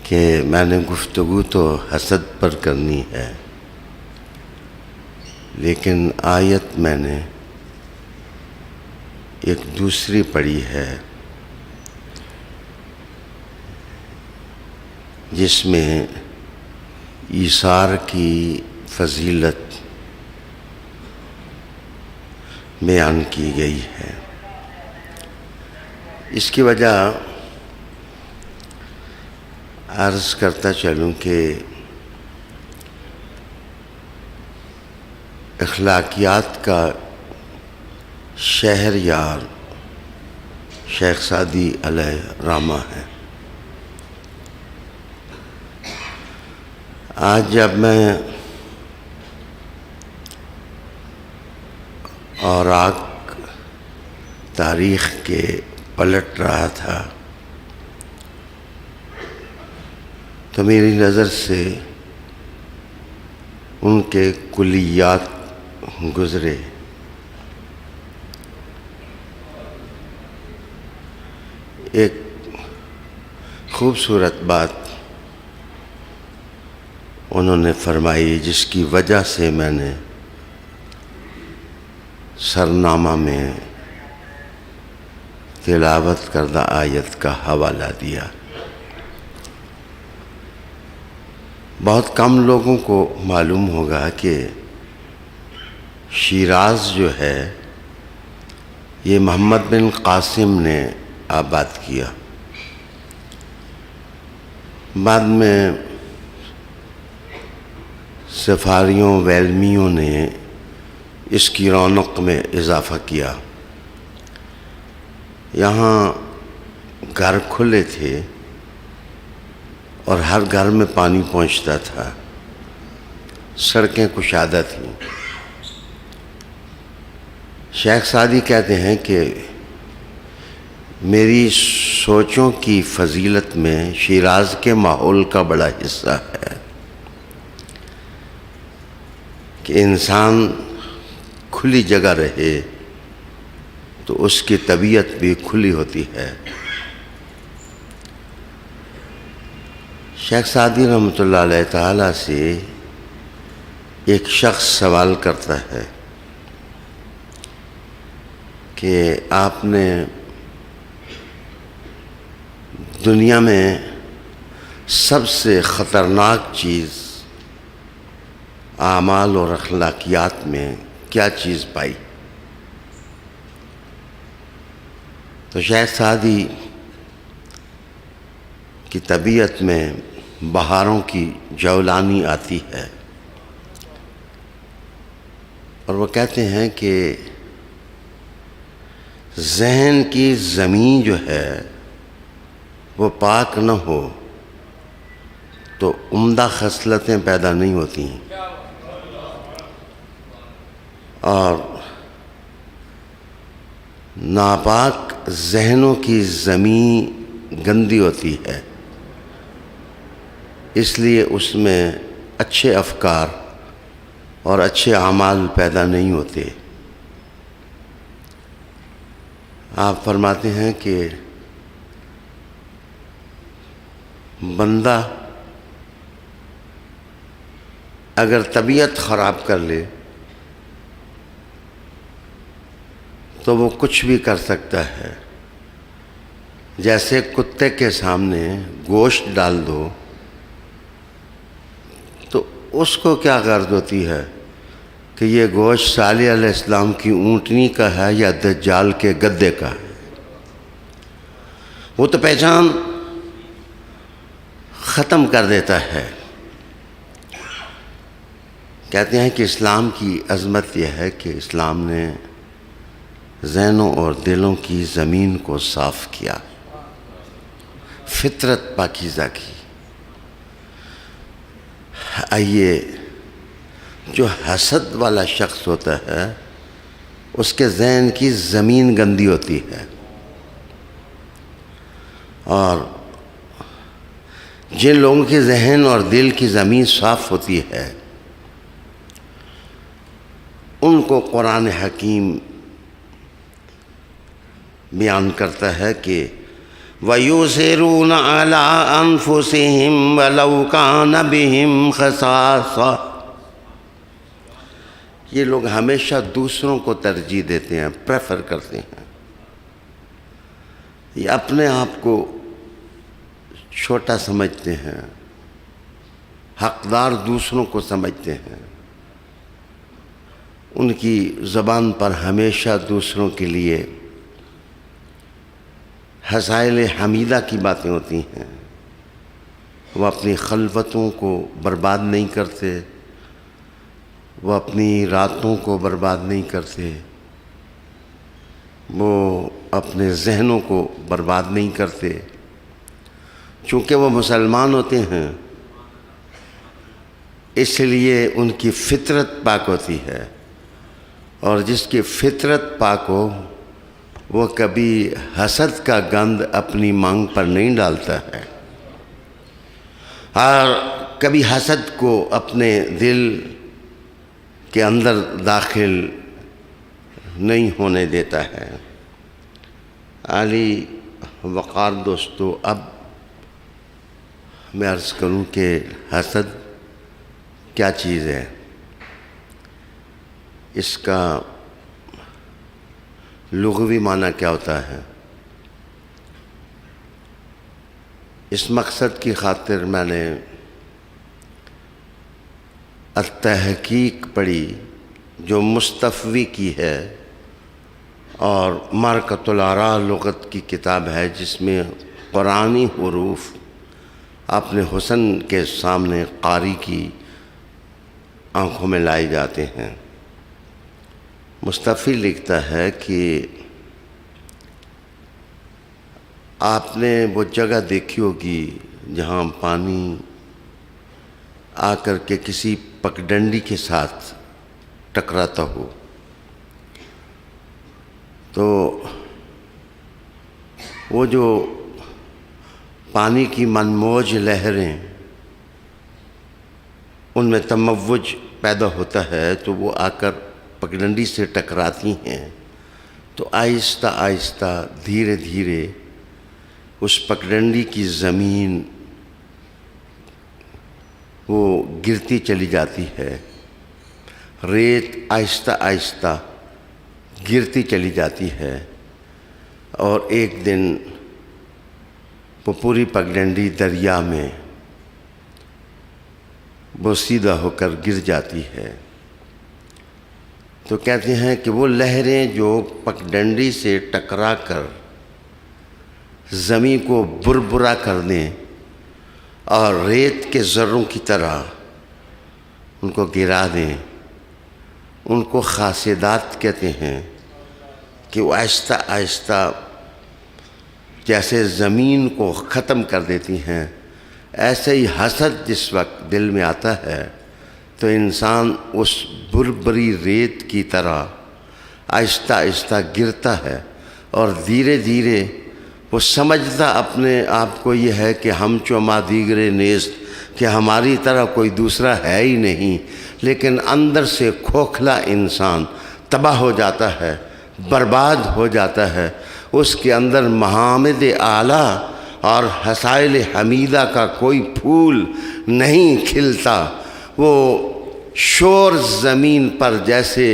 کہ میں نے گفتگو تو حسد پر کرنی ہے، لیکن آیت میں نے ایک دوسری پڑھی ہے جس میں ایثار کی فضیلت بیان کی گئی ہے. اس کی وجہ عرض کرتا چلوں کہ اخلاقیات کا شہریار شیخ سعدی علیہ رحمہ ہے. آج جب میں اوراق تاریخ کے پلٹ رہا تھا تو میری نظر سے ان کے کلیات گزرے. ایک خوبصورت بات انہوں نے فرمائی جس کی وجہ سے میں نے سرنامہ میں تلاوت کردہ آیت کا حوالہ دیا۔ بہت کم لوگوں کو معلوم ہوگا کہ شیراز جو ہے یہ محمد بن قاسم نے آباد کیا، بعد میں سفاریوں ویلمیوں نے اس کی رونق میں اضافہ کیا۔ یہاں گھر کھلے تھے اور ہر گھر میں پانی پہنچتا تھا، سڑکیں کشادہ تھیں۔ شیخ سعدی کہتے ہیں کہ میری سوچوں کی فضیلت میں شیراز کے ماحول کا بڑا حصہ ہے کہ انسان کھلی جگہ رہے تو اس کی طبیعت بھی کھلی ہوتی ہے۔ شیخ سعدی رحمۃ اللہ علیہ تعالیٰ سے ایک شخص سوال کرتا ہے کہ آپ نے دنیا میں سب سے خطرناک چیز اعمال اور اخلاقیات میں کیا چیز پائی؟ تو شیخ سعدی کی طبیعت میں بہاروں کی جولانی آتی ہے اور وہ کہتے ہیں کہ ذہن کی زمین جو ہے وہ پاک نہ ہو تو عمدہ خصلتیں پیدا نہیں ہوتی ہیں، اور ناپاک ذہنوں کی زمین گندی ہوتی ہے، اس لیے اس میں اچھے افکار اور اچھے اعمال پیدا نہیں ہوتے۔ آپ فرماتے ہیں کہ بندہ اگر طبیعت خراب کر لے تو وہ کچھ بھی کر سکتا ہے، جیسے کتے کے سامنے گوشت ڈال دو تو اس کو کیا غرض ہوتی ہے کہ یہ گوشت صالح علیہ السلام کی اونٹنی کا ہے یا دجال کے گدے کا ہے، وہ تو پہچان ختم کر دیتا ہے۔ کہتے ہیں کہ اسلام کی عظمت یہ ہے کہ اسلام نے ذہنوں اور دلوں کی زمین کو صاف کیا، فطرت پاکیزہ کی۔ آئیے جو حسد والا شخص ہوتا ہے اس کے ذہن کی زمین گندی ہوتی ہے، اور جن لوگوں کے ذہن اور دل کی زمین صاف ہوتی ہے ان کو قرآن حکیم بیان کرتا ہے کہ وَيُؤْثِرُونَ عَلَىٰ أَنفُسِهِمْ وَلَوْ كَانَ بِهِمْ خَصَاصَةٌ، یہ لوگ ہمیشہ دوسروں کو ترجیح دیتے ہیں، پریفر کرتے ہیں، یہ اپنے آپ کو چھوٹا سمجھتے ہیں، حقدار دوسروں کو سمجھتے ہیں، ان کی زبان پر ہمیشہ دوسروں کے لیے حسائل حمیدہ کی باتیں ہوتی ہیں، وہ اپنی خلوتوں کو برباد نہیں کرتے، وہ اپنی راتوں کو برباد نہیں کرتے، وہ اپنے ذہنوں کو برباد نہیں کرتے، چونکہ وہ مسلمان ہوتے ہیں اس لیے ان کی فطرت پاک ہوتی ہے، اور جس کی فطرت پاک ہو وہ کبھی حسد کا گند اپنی مانگ پر نہیں ڈالتا ہے، اور کبھی حسد کو اپنے دل کے اندر داخل نہیں ہونے دیتا ہے۔ علی وقار دوستو، اب میں عرض کروں کہ حسد کیا چیز ہے، اس کا لغوی معنی کیا ہوتا ہے۔ اس مقصد کی خاطر میں نے التحقیق پڑھی جو مستفوی کی ہے، اور معرکۃ الآراء لغت کی کتاب ہے، جس میں قرآنی حروف اپنے حسن کے سامنے قاری کی آنکھوں میں لائے جاتے ہیں۔ مستفی لکھتا ہے کہ آپ نے وہ جگہ دیکھی ہوگی جہاں پانی آ کر کے کسی پگڈنڈی کے ساتھ ٹکراتا ہو، تو وہ جو پانی کی منموج لہریں ان میں تموج پیدا ہوتا ہے، تو وہ آ کر پگڈنڈی سے ٹکراتی ہیں، تو آہستہ آہستہ دھیرے دھیرے اس پگڈنڈی کی زمین وہ گرتی چلی جاتی ہے، ریت آہستہ آہستہ گرتی چلی جاتی ہے، اور ایک دن وہ پوری پگڈنڈی دریا میں بوسیدہ ہو کر گر جاتی ہے۔ تو کہتے ہیں کہ وہ لہریں جو پگڈنڈی سے ٹکرا کر زمین کو بربرا کر دیں اور ریت کے ذروں کی طرح ان کو گرا دیں، ان کو خاصیدات کہتے ہیں، کہ وہ آہستہ آہستہ جیسے زمین کو ختم کر دیتی ہیں، ایسے ہی حسد جس وقت دل میں آتا ہے تو انسان اس بربری ریت کی طرح آہستہ آہستہ گرتا ہے، اور دھیرے دھیرے وہ سمجھتا اپنے آپ کو یہ ہے کہ ہم چوما دیگر نیست، کہ ہماری طرح کوئی دوسرا ہے ہی نہیں، لیکن اندر سے کھوکھلا انسان تباہ ہو جاتا ہے، برباد ہو جاتا ہے، اس کے اندر محامد اعلیٰ اور حسائل حمیدہ کا کوئی پھول نہیں کھلتا، وہ شور زمین پر جیسے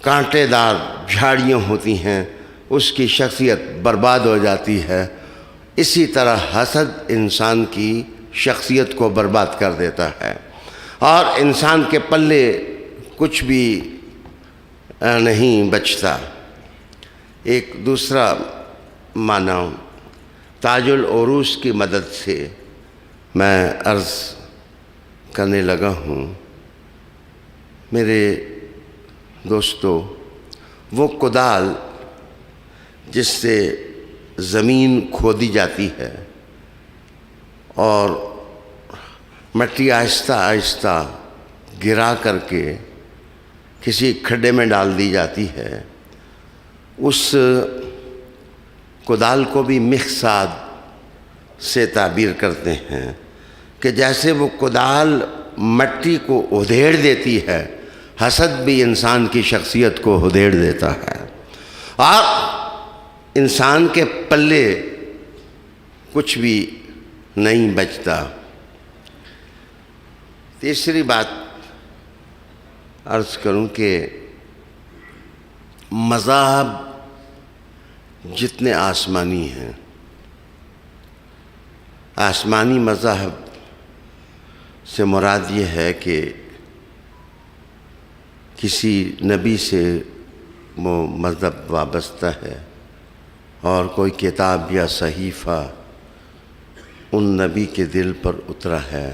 کانٹے دار جھاڑیاں ہوتی ہیں، اس کی شخصیت برباد ہو جاتی ہے۔ اسی طرح حسد انسان کی شخصیت کو برباد کر دیتا ہے، اور انسان کے پلے کچھ بھی نہیں بچتا۔ ایک دوسرا معنی تاج العروس کی مدد سے میں عرض کرنے لگا ہوں۔ میرے دوستو، وہ کدال جس سے زمین کھودی جاتی ہے اور مٹی آہستہ آہستہ گرا کر کے کسی کھڈے میں ڈال دی جاتی ہے، اس کدال کو بھی مخصاد سے تعبیر کرتے ہیں، کہ جیسے وہ کدال مٹی کو ادھیڑ دیتی ہے، حسد بھی انسان کی شخصیت کو ادھیڑ دیتا ہے، اور انسان کے پلے کچھ بھی نہیں بچتا۔ تیسری بات عرض کروں کہ مذاہب جتنے آسمانی ہیں، آسمانی مذاہب سے مراد یہ ہے کہ کسی نبی سے وہ مذہب وابستہ ہے، اور کوئی کتاب یا صحیفہ ان نبی کے دل پر اترا ہے،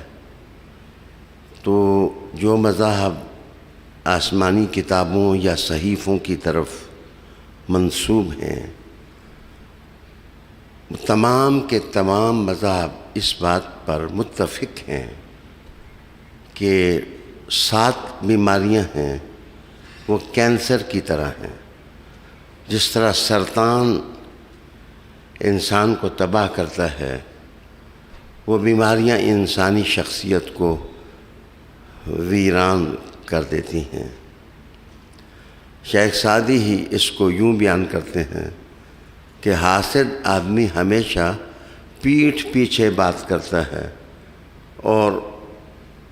تو جو مذاہب آسمانی کتابوں یا صحیفوں کی طرف منسوب ہیں، تمام کے تمام مذاہب اس بات پر متفق ہیں کہ 7 بیماریاں ہیں وہ کینسر کی طرح ہیں۔ جس طرح سرطان انسان کو تباہ کرتا ہے، وہ بیماریاں انسانی شخصیت کو ویران کر دیتی ہیں۔ شیخ سعدی ہی اس کو یوں بیان کرتے ہیں کہ حاسد آدمی ہمیشہ پیٹھ پیچھے بات کرتا ہے اور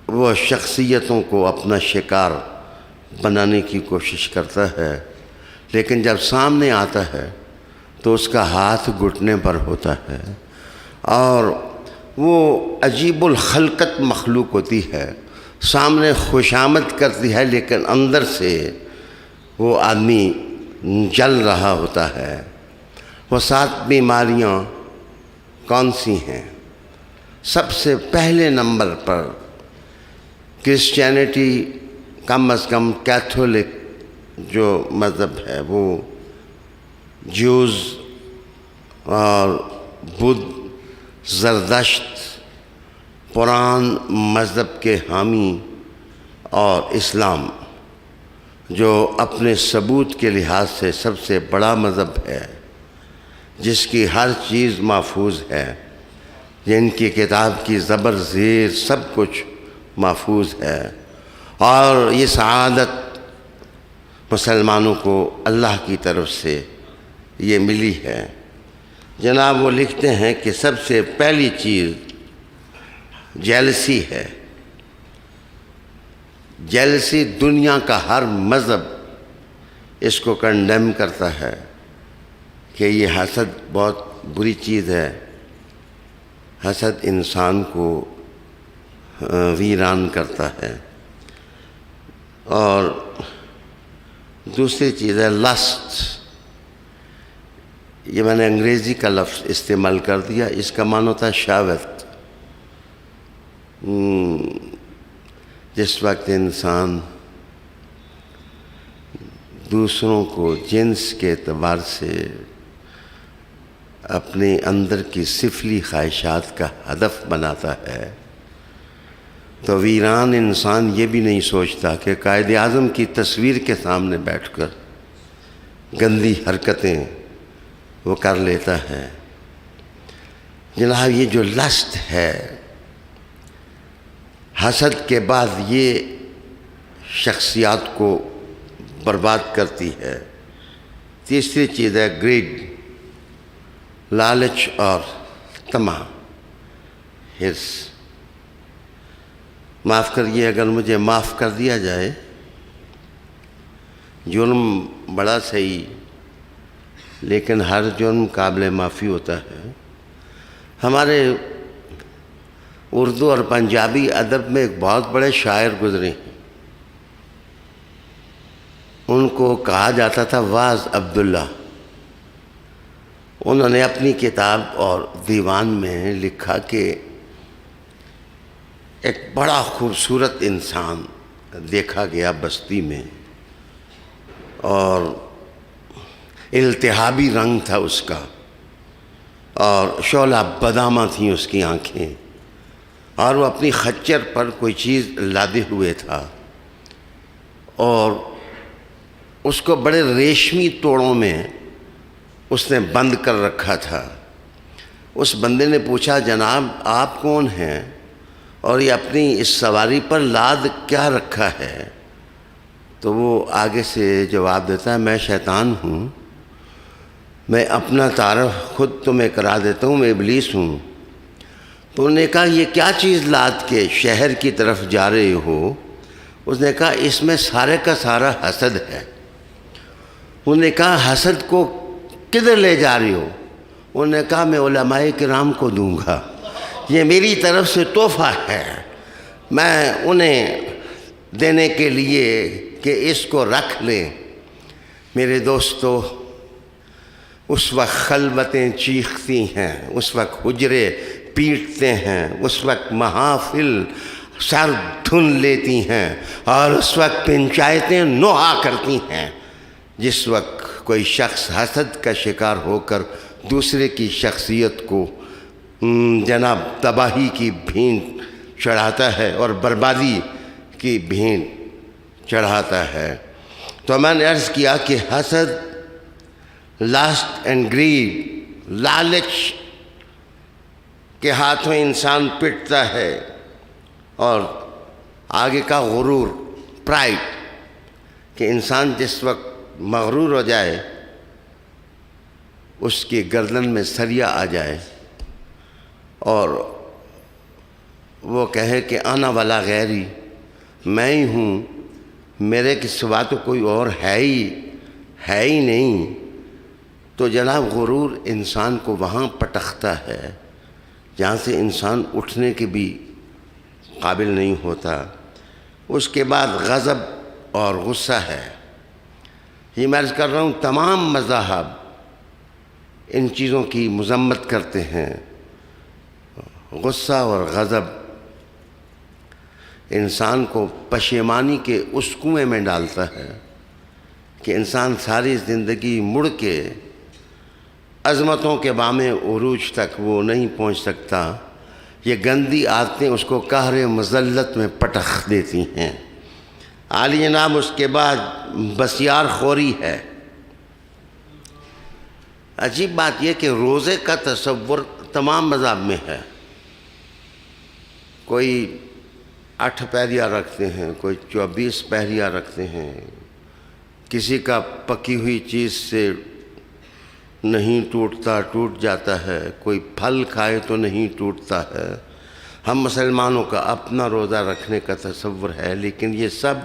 وہ شخصیتوں کو اپنا شکار بنانے کی کوشش کرتا ہے، لیکن جب سامنے آتا ہے تو اس کا ہاتھ گھٹنے پر ہوتا ہے، اور وہ عجیب الخلقت مخلوق ہوتی ہے، سامنے خوشامد کرتی ہے لیکن اندر سے وہ آدمی جل رہا ہوتا ہے۔ وہ 7 بیماریاں کون سی ہیں؟ سب سے پہلے نمبر پر کرسچینٹی، کم از کم کیتھولک جو مذہب ہے وہ، جوز اور بدھ، زردشت، قرآن مذہب کے حامی، اور اسلام جو اپنے ثبوت کے لحاظ سے سب سے بڑا مذہب ہے، جس کی ہر چیز محفوظ ہے، جن کی کتاب کی زبر زیر سب کچھ محفوظ ہے، اور یہ سعادت مسلمانوں کو اللہ کی طرف سے یہ ملی ہے۔ جناب وہ لکھتے ہیں کہ سب سے پہلی چیز جیلسی ہے۔ جیلسی دنیا کا ہر مذہب اس کو کنڈیم کرتا ہے کہ یہ حسد بہت بری چیز ہے، حسد انسان کو ویران کرتا ہے۔ اور دوسری چیز ہے لسٹ۔ یہ میں نے انگریزی کا لفظ استعمال کر دیا، اس کا معنی ہوتا ہے شہوت۔ جس وقت انسان دوسروں کو جنس کے اعتبار سے اپنے اندر کی سفلی خواہشات کا ہدف بناتا ہے، تو ویران انسان یہ بھی نہیں سوچتا کہ قائد اعظم کی تصویر کے سامنے بیٹھ کر گندی حرکتیں وہ کر لیتا ہے۔ جناب یہ جو لسٹ ہے، حسد کے بعد یہ شخصیات کو برباد کرتی ہے۔ تیسری چیز ہے گریڈ، لالچ اور طمع، حرص۔ معاف کریے اگر مجھے معاف کر دیا جائے، جرم بڑا صحیح، لیکن ہر جرم قابل معافی ہوتا ہے۔ ہمارے اردو اور پنجابی ادب میں ایک بہت بڑے شاعر گزرے ہیں، ان کو کہا جاتا تھا واعظ عبداللہ۔ انہوں نے اپنی کتاب اور دیوان میں لکھا کہ ایک بڑا خوبصورت انسان دیکھا گیا بستی میں، اور التہابی رنگ تھا اس کا، اور شعلہ بدامہ تھیں اس کی آنکھیں، اور وہ اپنی خچر پر کوئی چیز لادے ہوئے تھا، اور اس کو بڑے ریشمی توڑوں میں اس نے بند کر رکھا تھا۔ اس بندے نے پوچھا جناب آپ کون ہیں اور یہ اپنی اس سواری پر لاد کیا رکھا ہے؟ تو وہ آگے سے جواب دیتا ہے میں شیطان ہوں، میں اپنا تعارف خود تمہیں کرا دیتا ہوں، میں ابلیس ہوں۔ تو انہوں نے کہا یہ کیا چیز لاد کے شہر کی طرف جا رہے ہو؟ اس نے کہا اس میں سارے کا سارا حسد ہے۔ انہوں نے کہا حسد کو کدھر لے جا رہی ہو؟ انہوں نے کہا میں علماء کرام کو دوں گا، یہ میری طرف سے تحفہ ہے، میں انہیں دینے کے لیے کہ اس کو رکھ لیں۔ میرے دوستو اس وقت خلوتیں چیختی ہیں، اس وقت حجرے پیٹتے ہیں، اس وقت محافل سر دھن لیتی ہیں، اور اس وقت پنچایتیں نوحہ کرتی ہیں، جس وقت کوئی شخص حسد کا شکار ہو کر دوسرے کی شخصیت کو جناب تباہی کی بھینٹ چڑھاتا ہے اور بربادی کی بھینٹ چڑھاتا ہے۔ تو میں نے عرض کیا کہ حسد، لاسٹ اینڈ گریڈ، لالچ کے ہاتھوں انسان پٹتا ہے، اور آگے کا غرور، پرائڈ، کہ انسان جس وقت مغرور ہو جائے اس کے گردن میں سریا آ جائے اور وہ کہے کہ انا ولا غیری، میں ہی ہوں، میرے کے سوا تو کوئی اور ہے ہی نہیں، تو جناب غرور انسان کو وہاں پٹختا ہے جہاں سے انسان اٹھنے کے بھی قابل نہیں ہوتا۔ اس کے بعد غضب اور غصہ ہے۔ یہ میں عرض کر رہا ہوں تمام مذاہب ان چیزوں کی مذمت کرتے ہیں۔ غصہ اور غضب انسان کو پشیمانی کے اس کنویں میں ڈالتا ہے کہ انسان ساری زندگی مڑ کے عظمتوں کے بام عروج تک وہ نہیں پہنچ سکتا۔ یہ گندی عادتیں اس کو قہر مذلت میں پٹخ دیتی ہیں۔ عالی جناب اس کے بعد بسیار خوری ہے۔ عجیب بات یہ کہ روزے کا تصور تمام مذاہب میں ہے۔ کوئی 8 پہریہ رکھتے ہیں، کوئی 24 پہریہ رکھتے ہیں، کسی کا پکی ہوئی چیز سے نہیں ٹوٹتا، ٹوٹ جاتا ہے، کوئی پھل کھائے تو نہیں ٹوٹتا ہے۔ ہم مسلمانوں کا اپنا روزہ رکھنے کا تصور ہے، لیکن یہ سب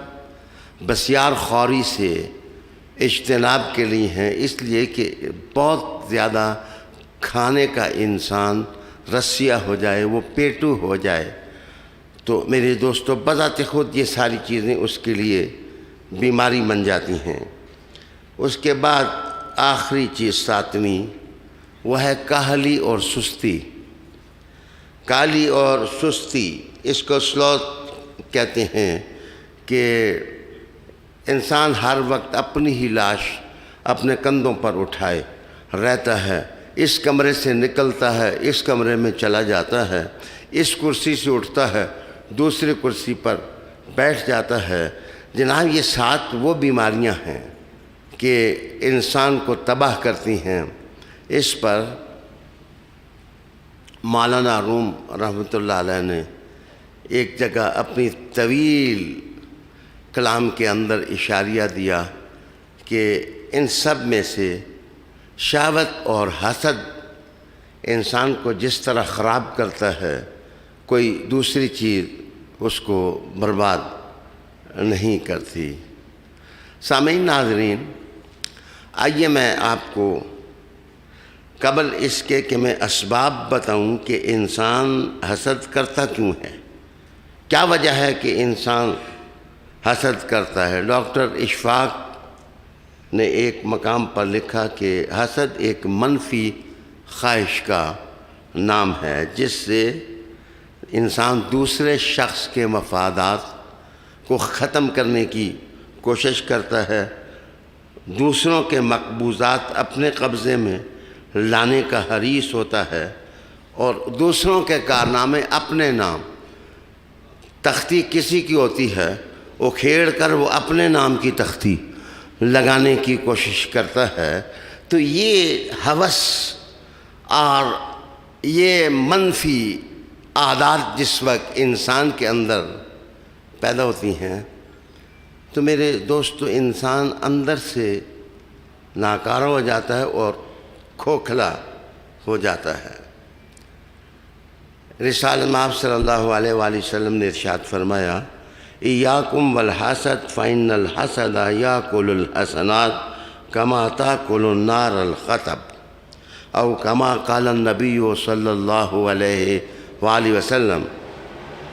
بسیار خوری سے اجتناب کے لیے ہیں، اس لیے کہ بہت زیادہ کھانے کا انسان رسیہ ہو جائے، وہ پیٹو ہو جائے، تو میرے دوستو بذات خود یہ ساری چیزیں اس کے لیے بیماری بن جاتی ہیں۔ اس کے بعد آخری چیز 7ویں وہ ہے کاہلی اور سستی۔ کاہلی اور سستی اس کو سلوت کہتے ہیں کہ انسان ہر وقت اپنی ہی لاش اپنے کندھوں پر اٹھائے رہتا ہے، اس کمرے سے نکلتا ہے، اس کمرے میں چلا جاتا ہے، اس کرسی سے اٹھتا ہے، دوسری کرسی پر بیٹھ جاتا ہے۔ جناب یہ 7 وہ بیماریاں ہیں کہ انسان کو تباہ کرتی ہیں۔ اس پر مولانا روم رحمۃ اللہ علیہ نے ایک جگہ اپنی طویل کلام کے اندر اشاریہ دیا کہ ان سب میں سے شہوت اور حسد انسان کو جس طرح خراب کرتا ہے کوئی دوسری چیز اس کو برباد نہیں کرتی۔ سامعین ناظرین، آئیے میں آپ کو قبل اس کے کہ میں اسباب بتاؤں کہ انسان حسد کرتا کیوں ہے، کیا وجہ ہے کہ انسان حسد کرتا ہے۔ ڈاکٹر اشفاق نے ایک مقام پر لکھا کہ حسد ایک منفی خواہش کا نام ہے جس سے انسان دوسرے شخص کے مفادات کو ختم کرنے کی کوشش کرتا ہے، دوسروں کے مقبوضات اپنے قبضے میں لانے کا حریص ہوتا ہے، اور دوسروں کے کارنامے اپنے نام، تختی کسی کی ہوتی ہے اکھیڑ کر وہ اپنے نام کی تختی لگانے کی کوشش کرتا ہے۔ تو یہ ہوس اور یہ منفی عادات جس وقت انسان کے اندر پیدا ہوتی ہیں تو میرے دوستو انسان اندر سے ناکارہ ہو جاتا ہے اور کھوکھلا ہو جاتا ہے۔ رسالت مآب صلی اللہ علیہ وآلہ وسلم نے ارشاد فرمایا ایاکم والحسد فإن الحسد یاکل الحسنات کما تاکل النار الحطب، او کما قال النبی صلی اللہ علیہ وآلہ وسلم۔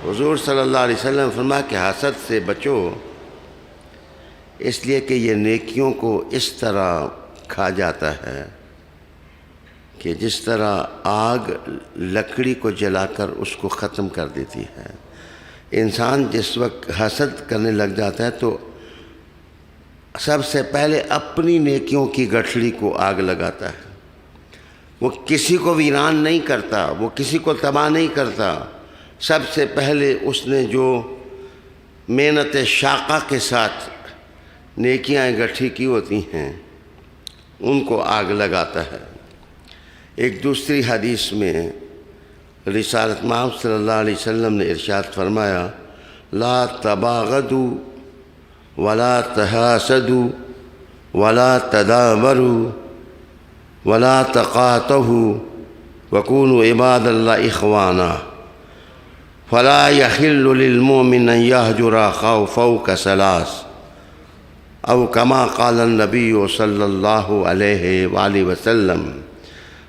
حضور صلی اللہ علیہ وسلم فرمایا کہ حسد سے بچو، اس لیے کہ یہ نیکیوں کو اس طرح کھا جاتا ہے کہ جس طرح آگ لکڑی کو جلا کر اس کو ختم کر دیتی ہے۔ انسان جس وقت حسد کرنے لگ جاتا ہے تو سب سے پہلے اپنی نیکیوں کی گٹھڑی کو آگ لگاتا ہے۔ وہ کسی کو ویران نہیں کرتا، وہ کسی کو تباہ نہیں کرتا، سب سے پہلے اس نے جو محنت شاقہ کے ساتھ نیکیاں گٹھی کی ہوتی ہیں ان کو آگ لگاتا ہے۔ ایک دوسری حدیث میں رسالت مآب صلی اللہ علیہ وسلم نے ارشاد فرمایا لا تباغضوا ولا تحاسدوا ولا تدابروا ولا تقاتہوا وکونوا عباد اللہ اخوانا فلا یحل للمؤمن ان یہجر اخاہ فوق ثلاث او کما قال النبی صلی اللہ علیہ وآلہ وسلم.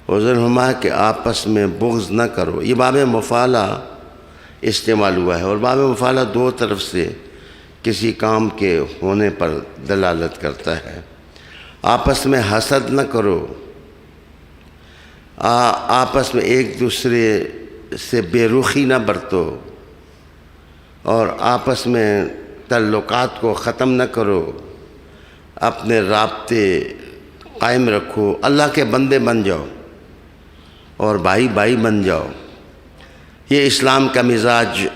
حضور فرمایا کہ آپس میں بغض نہ کرو. یہ باب مفالہ استعمال ہوا ہے، اور باب مفالہ دو طرف سے کسی کام کے ہونے پر دلالت کرتا ہے. آپس میں حسد نہ کرو، آپس میں ایک دوسرے سے بے رخی نہ برتو، اور آپس میں تعلقات کو ختم نہ کرو، اپنے رابطے قائم رکھو، اللہ کے بندے بن جاؤ اور بھائی بھائی بن جاؤ. یہ اسلام کا مزاج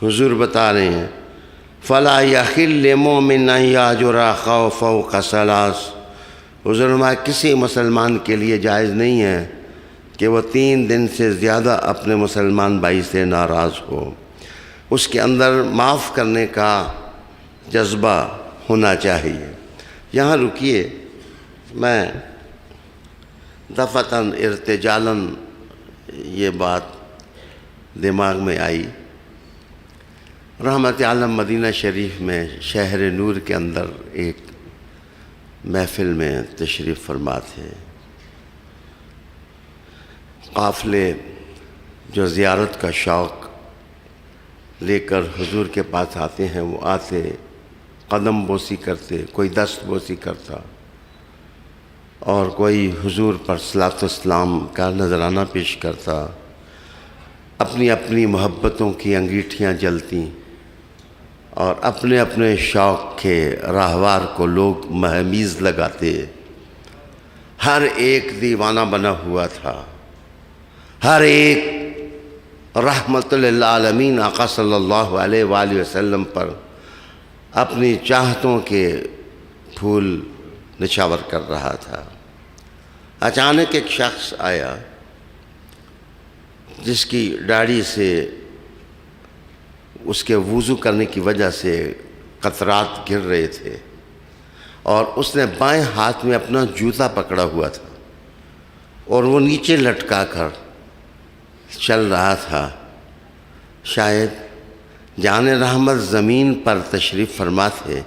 حضور بتا رہے ہیں. فلا یحل لمؤمن ان یہجر اخاہ فوق ثلاث. حضور فرمایا کسی مسلمان کے لیے جائز نہیں ہے کہ وہ 3 دن سے زیادہ اپنے مسلمان بھائی سے ناراض ہو. اس کے اندر معاف کرنے کا جذبہ ہونا چاہیے. یہاں رکیے، میں دفعتاً ارتجالاً یہ بات دماغ میں آئی. رحمت عالم مدینہ شریف میں شہر نور کے اندر ایک محفل میں تشریف فرما تھے. قافلے جو زیارت کا شوق لے کر حضور کے پاس آتے ہیں، وہ آتے قدم بوسی کرتے، کوئی دست بوسی کرتا، اور کوئی حضور پر صلاۃ والسلام کا نذرانہ پیش کرتا. اپنی اپنی محبتوں کی انگیٹھیاں جلتیں، اور اپنے اپنے شوق کے راہوار کو لوگ مہمیز لگاتے. ہر ایک دیوانہ بنا ہوا تھا، ہر ایک رحمت للعالمین آقا صلی اللہ علیہ وآلہ وسلم پر اپنی چاہتوں کے پھول نچھاور کر رہا تھا. اچانک ایک شخص آیا جس کی داڑھی سے اس کے وضو کرنے کی وجہ سے قطرات گر رہے تھے، اور اس نے بائیں ہاتھ میں اپنا جوتا پکڑا ہوا تھا اور وہ نیچے لٹکا کر چل رہا تھا. شاید جان رحمت زمین پر تشریف فرما تھے،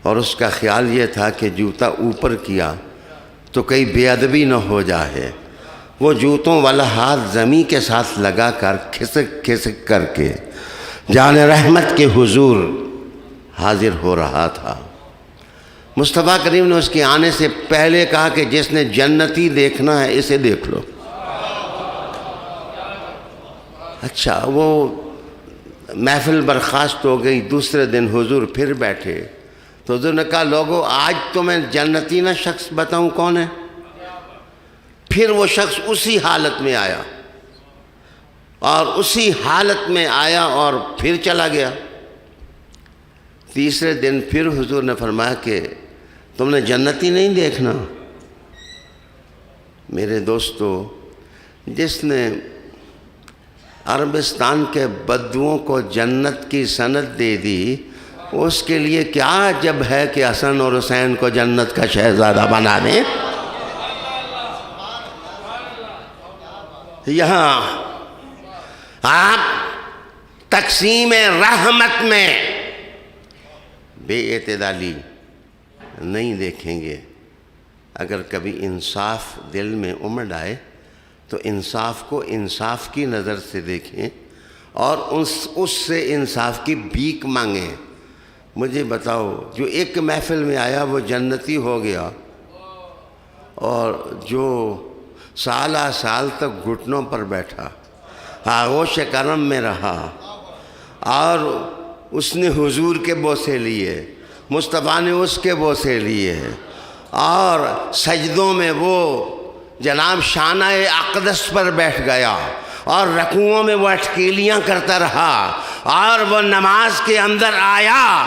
اور اس کا خیال یہ تھا کہ جوتا اوپر کیا تو کئی بے ادبی نہ ہو جائے. وہ جوتوں والا ہاتھ زمین کے ساتھ لگا کر کھسک کھسک کر کے جان رحمت کے حضور حاضر ہو رہا تھا. مصطفیٰ کریم نے اس کے آنے سے پہلے کہا کہ جس نے جنتی دیکھنا ہے اسے دیکھ لو. اچھا، وہ محفل برخاست ہو گئی. دوسرے دن حضور پھر بیٹھے تو حضور نے کہا لوگو آج تو میں جنتی نہ شخص بتاؤں کون ہے. پھر وہ شخص اسی حالت میں آیا اور اسی حالت میں آیا اور پھر چلا گیا. تیسرے دن پھر حضور نے فرمایا کہ تم نے جنتی نہیں دیکھنا. میرے دوستو، جس نے عربستان کے بدوؤں کو جنت کی سند دے دی، اس کے لیے کیا عجب ہے کہ حسن اور حسین کو جنت کا شہزادہ بنا دیں. یہاں آپ تقسیم رحمت میں بے اعتدالی نہیں دیکھیں گے. اگر کبھی انصاف دل میں امڑ آئے تو انصاف کو انصاف کی نظر سے دیکھیں اور اس سے انصاف کی بھیک مانگیں. مجھے بتاؤ، جو ایک محفل میں آیا وہ جنتی ہو گیا، اور جو سالہ سال تک گھٹنوں پر بیٹھا آغوش کرم میں رہا اور اس نے حضور کے بوسے لیے، مصطفیٰ نے اس کے بوسے لیے، اور سجدوں میں وہ جناب شانہ اقدس پر بیٹھ گیا، اور رکوعوں میں وہ اٹکیلیاں کرتا رہا، اور وہ نماز کے اندر آیا.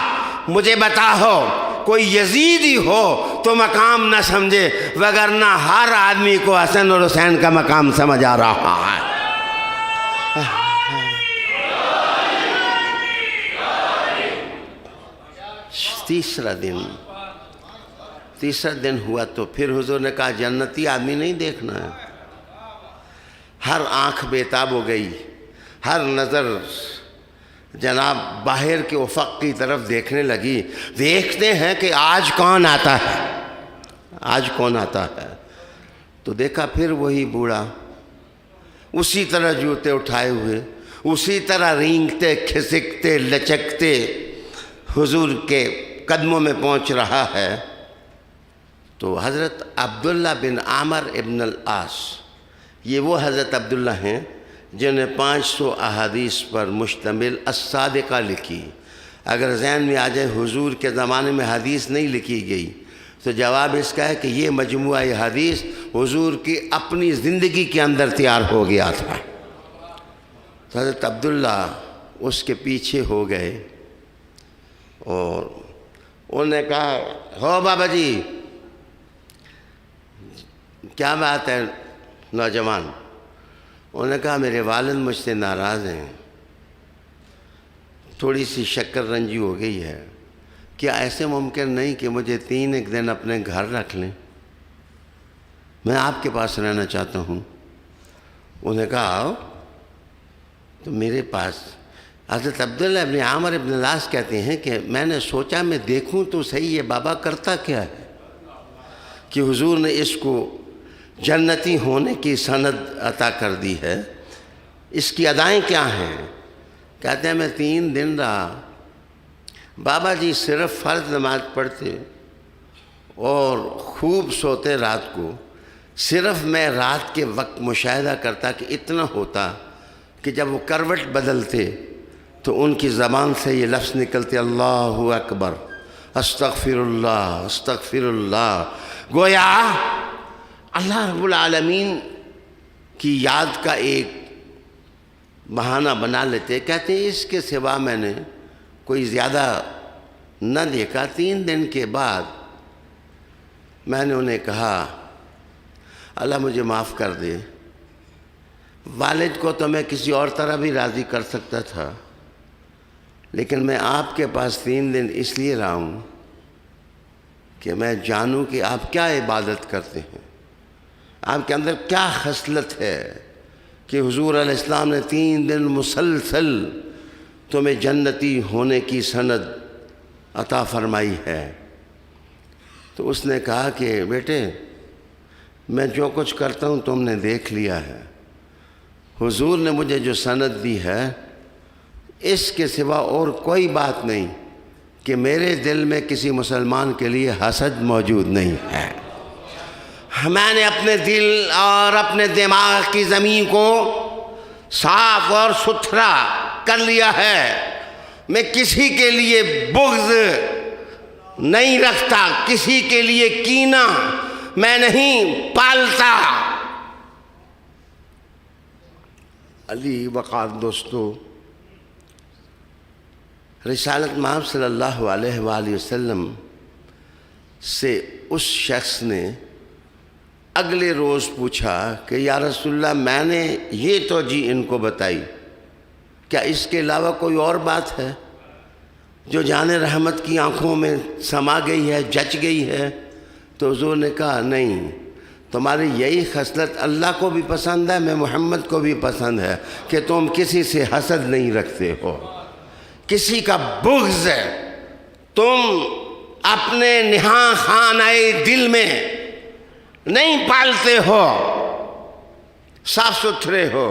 مجھے بتاؤ، کوئی یزیدی ہو تو مقام نہ سمجھے، وگرنہ ہر آدمی کو حسن اور حسین کا مقام سمجھ آ رہا ہے. تیسرا دن تیسرا دن ہوا تو پھر حضور نے کہا جنتی آدمی نہیں دیکھنا ہے. ہر آنکھ بیتاب ہو گئی، ہر نظر جناب باہر کے افق کی طرف دیکھنے لگی. دیکھتے ہیں کہ آج کون آتا ہے، آج کون آتا ہے. تو دیکھا پھر وہی بوڑھا اسی طرح جوتے اٹھائے ہوئے، اسی طرح رینگتے کھسکتے لچکتے حضور کے قدموں میں پہنچ رہا ہے. تو حضرت عبداللہ بن عامر ابن العاص، یہ وہ حضرت عبداللہ ہیں جنہیں 500 احادیث پر مشتمل الصادقہ لکھی. اگر ذہن میں آ جائے حضور کے زمانے میں حدیث نہیں لکھی گئی تو جواب اس کا ہے کہ یہ مجموعہ حدیث حضور کی اپنی زندگی کے اندر تیار ہو گیا تھا. تو حضرت عبداللہ اس کے پیچھے ہو گئے اور انہوں نے کہا ہو بابا جی کیا بات ہے نوجوان. انہوں نے کہا میرے والد مجھ سے ناراض ہیں، تھوڑی سی شکر رنجی ہو گئی ہے، کیا ایسے ممکن نہیں کہ مجھے 3 دن اپنے گھر رکھ لیں، میں آپ کے پاس رہنا چاہتا ہوں. انہوں نے کہا آؤ تو میرے پاس. حضرت عبداللہ ابن عامر ابن العاص کہتے ہیں کہ میں نے سوچا میں دیکھوں تو صحیح یہ بابا کرتا کیا ہے کہ حضور نے اس کو جنتی ہونے کی سند عطا کر دی ہے، اس کی ادائیں کیا ہیں. کہتے ہیں میں 3 دن رہا. بابا جی صرف فرض نماز پڑھتے اور خوب سوتے رات کو. صرف میں رات کے وقت مشاہدہ کرتا کہ اتنا ہوتا کہ جب وہ کروٹ بدلتے تو ان کی زبان سے یہ لفظ نکلتے اللہ اکبر استغفر اللہ استغفر اللہ. گویا اللہ رب العالمین کی یاد کا ایک بہانہ بنا لیتے. کہتے ہیں اس کے سوا میں نے کوئی زیادہ نہ دیکھا. 3 دن کے بعد میں نے انہیں کہا اللہ مجھے معاف کر دے، والد کو تو میں کسی اور طرح بھی راضی کر سکتا تھا، لیکن میں آپ کے پاس 3 دن اس لیے رہا ہوں کہ میں جانوں کہ آپ کیا عبادت کرتے ہیں، آپ کے اندر کیا خصلت ہے کہ حضور علیہ السلام نے 3 دن مسلسل تمہیں جنتی ہونے کی سند عطا فرمائی ہے. تو اس نے کہا کہ بیٹے میں جو کچھ کرتا ہوں تم نے دیکھ لیا ہے، حضور نے مجھے جو سند دی ہے اس کے سوا اور کوئی بات نہیں کہ میرے دل میں کسی مسلمان کے لیے حسد موجود نہیں ہے. میں نے اپنے دل اور اپنے دماغ کی زمین کو صاف اور ستھرا کر لیا ہے. میں کسی کے لیے بغض نہیں رکھتا، کسی کے لیے کینہ میں نہیں پالتا. علی وقار دوستو، رسالت محمد صلی اللہ علیہ وآلہ وسلم سے اس شخص نے اگلے روز پوچھا کہ یا رسول اللہ میں نے یہ توجیہ ان کو بتائی، کیا اس کے علاوہ کوئی اور بات ہے جو جان رحمت کی آنکھوں میں سما گئی ہے، جچ گئی ہے؟ تو حضور نے کہا نہیں، تمہاری یہی خصلت اللہ کو بھی پسند ہے، میں محمد کو بھی پسند ہے کہ تم کسی سے حسد نہیں رکھتے ہو، کسی کا بغض ہے تم اپنے نہاں خانہ دل میں نہیں پالتے ہو، صاف ستھرے ہو.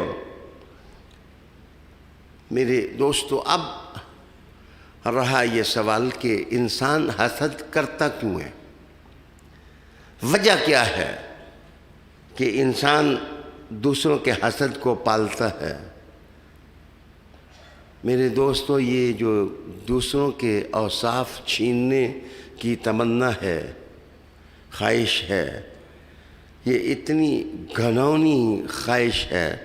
میرے دوستو اب رہا یہ سوال کہ انسان حسد کرتا کیوں ہے؟ وجہ کیا ہے کہ انسان دوسروں کے حسد کو پالتا ہے؟ میرے دوستو یہ جو دوسروں کے اوصاف چھیننے کی تمنا ہے، خواہش ہے، یہ اتنی گھنونی خواہش ہے،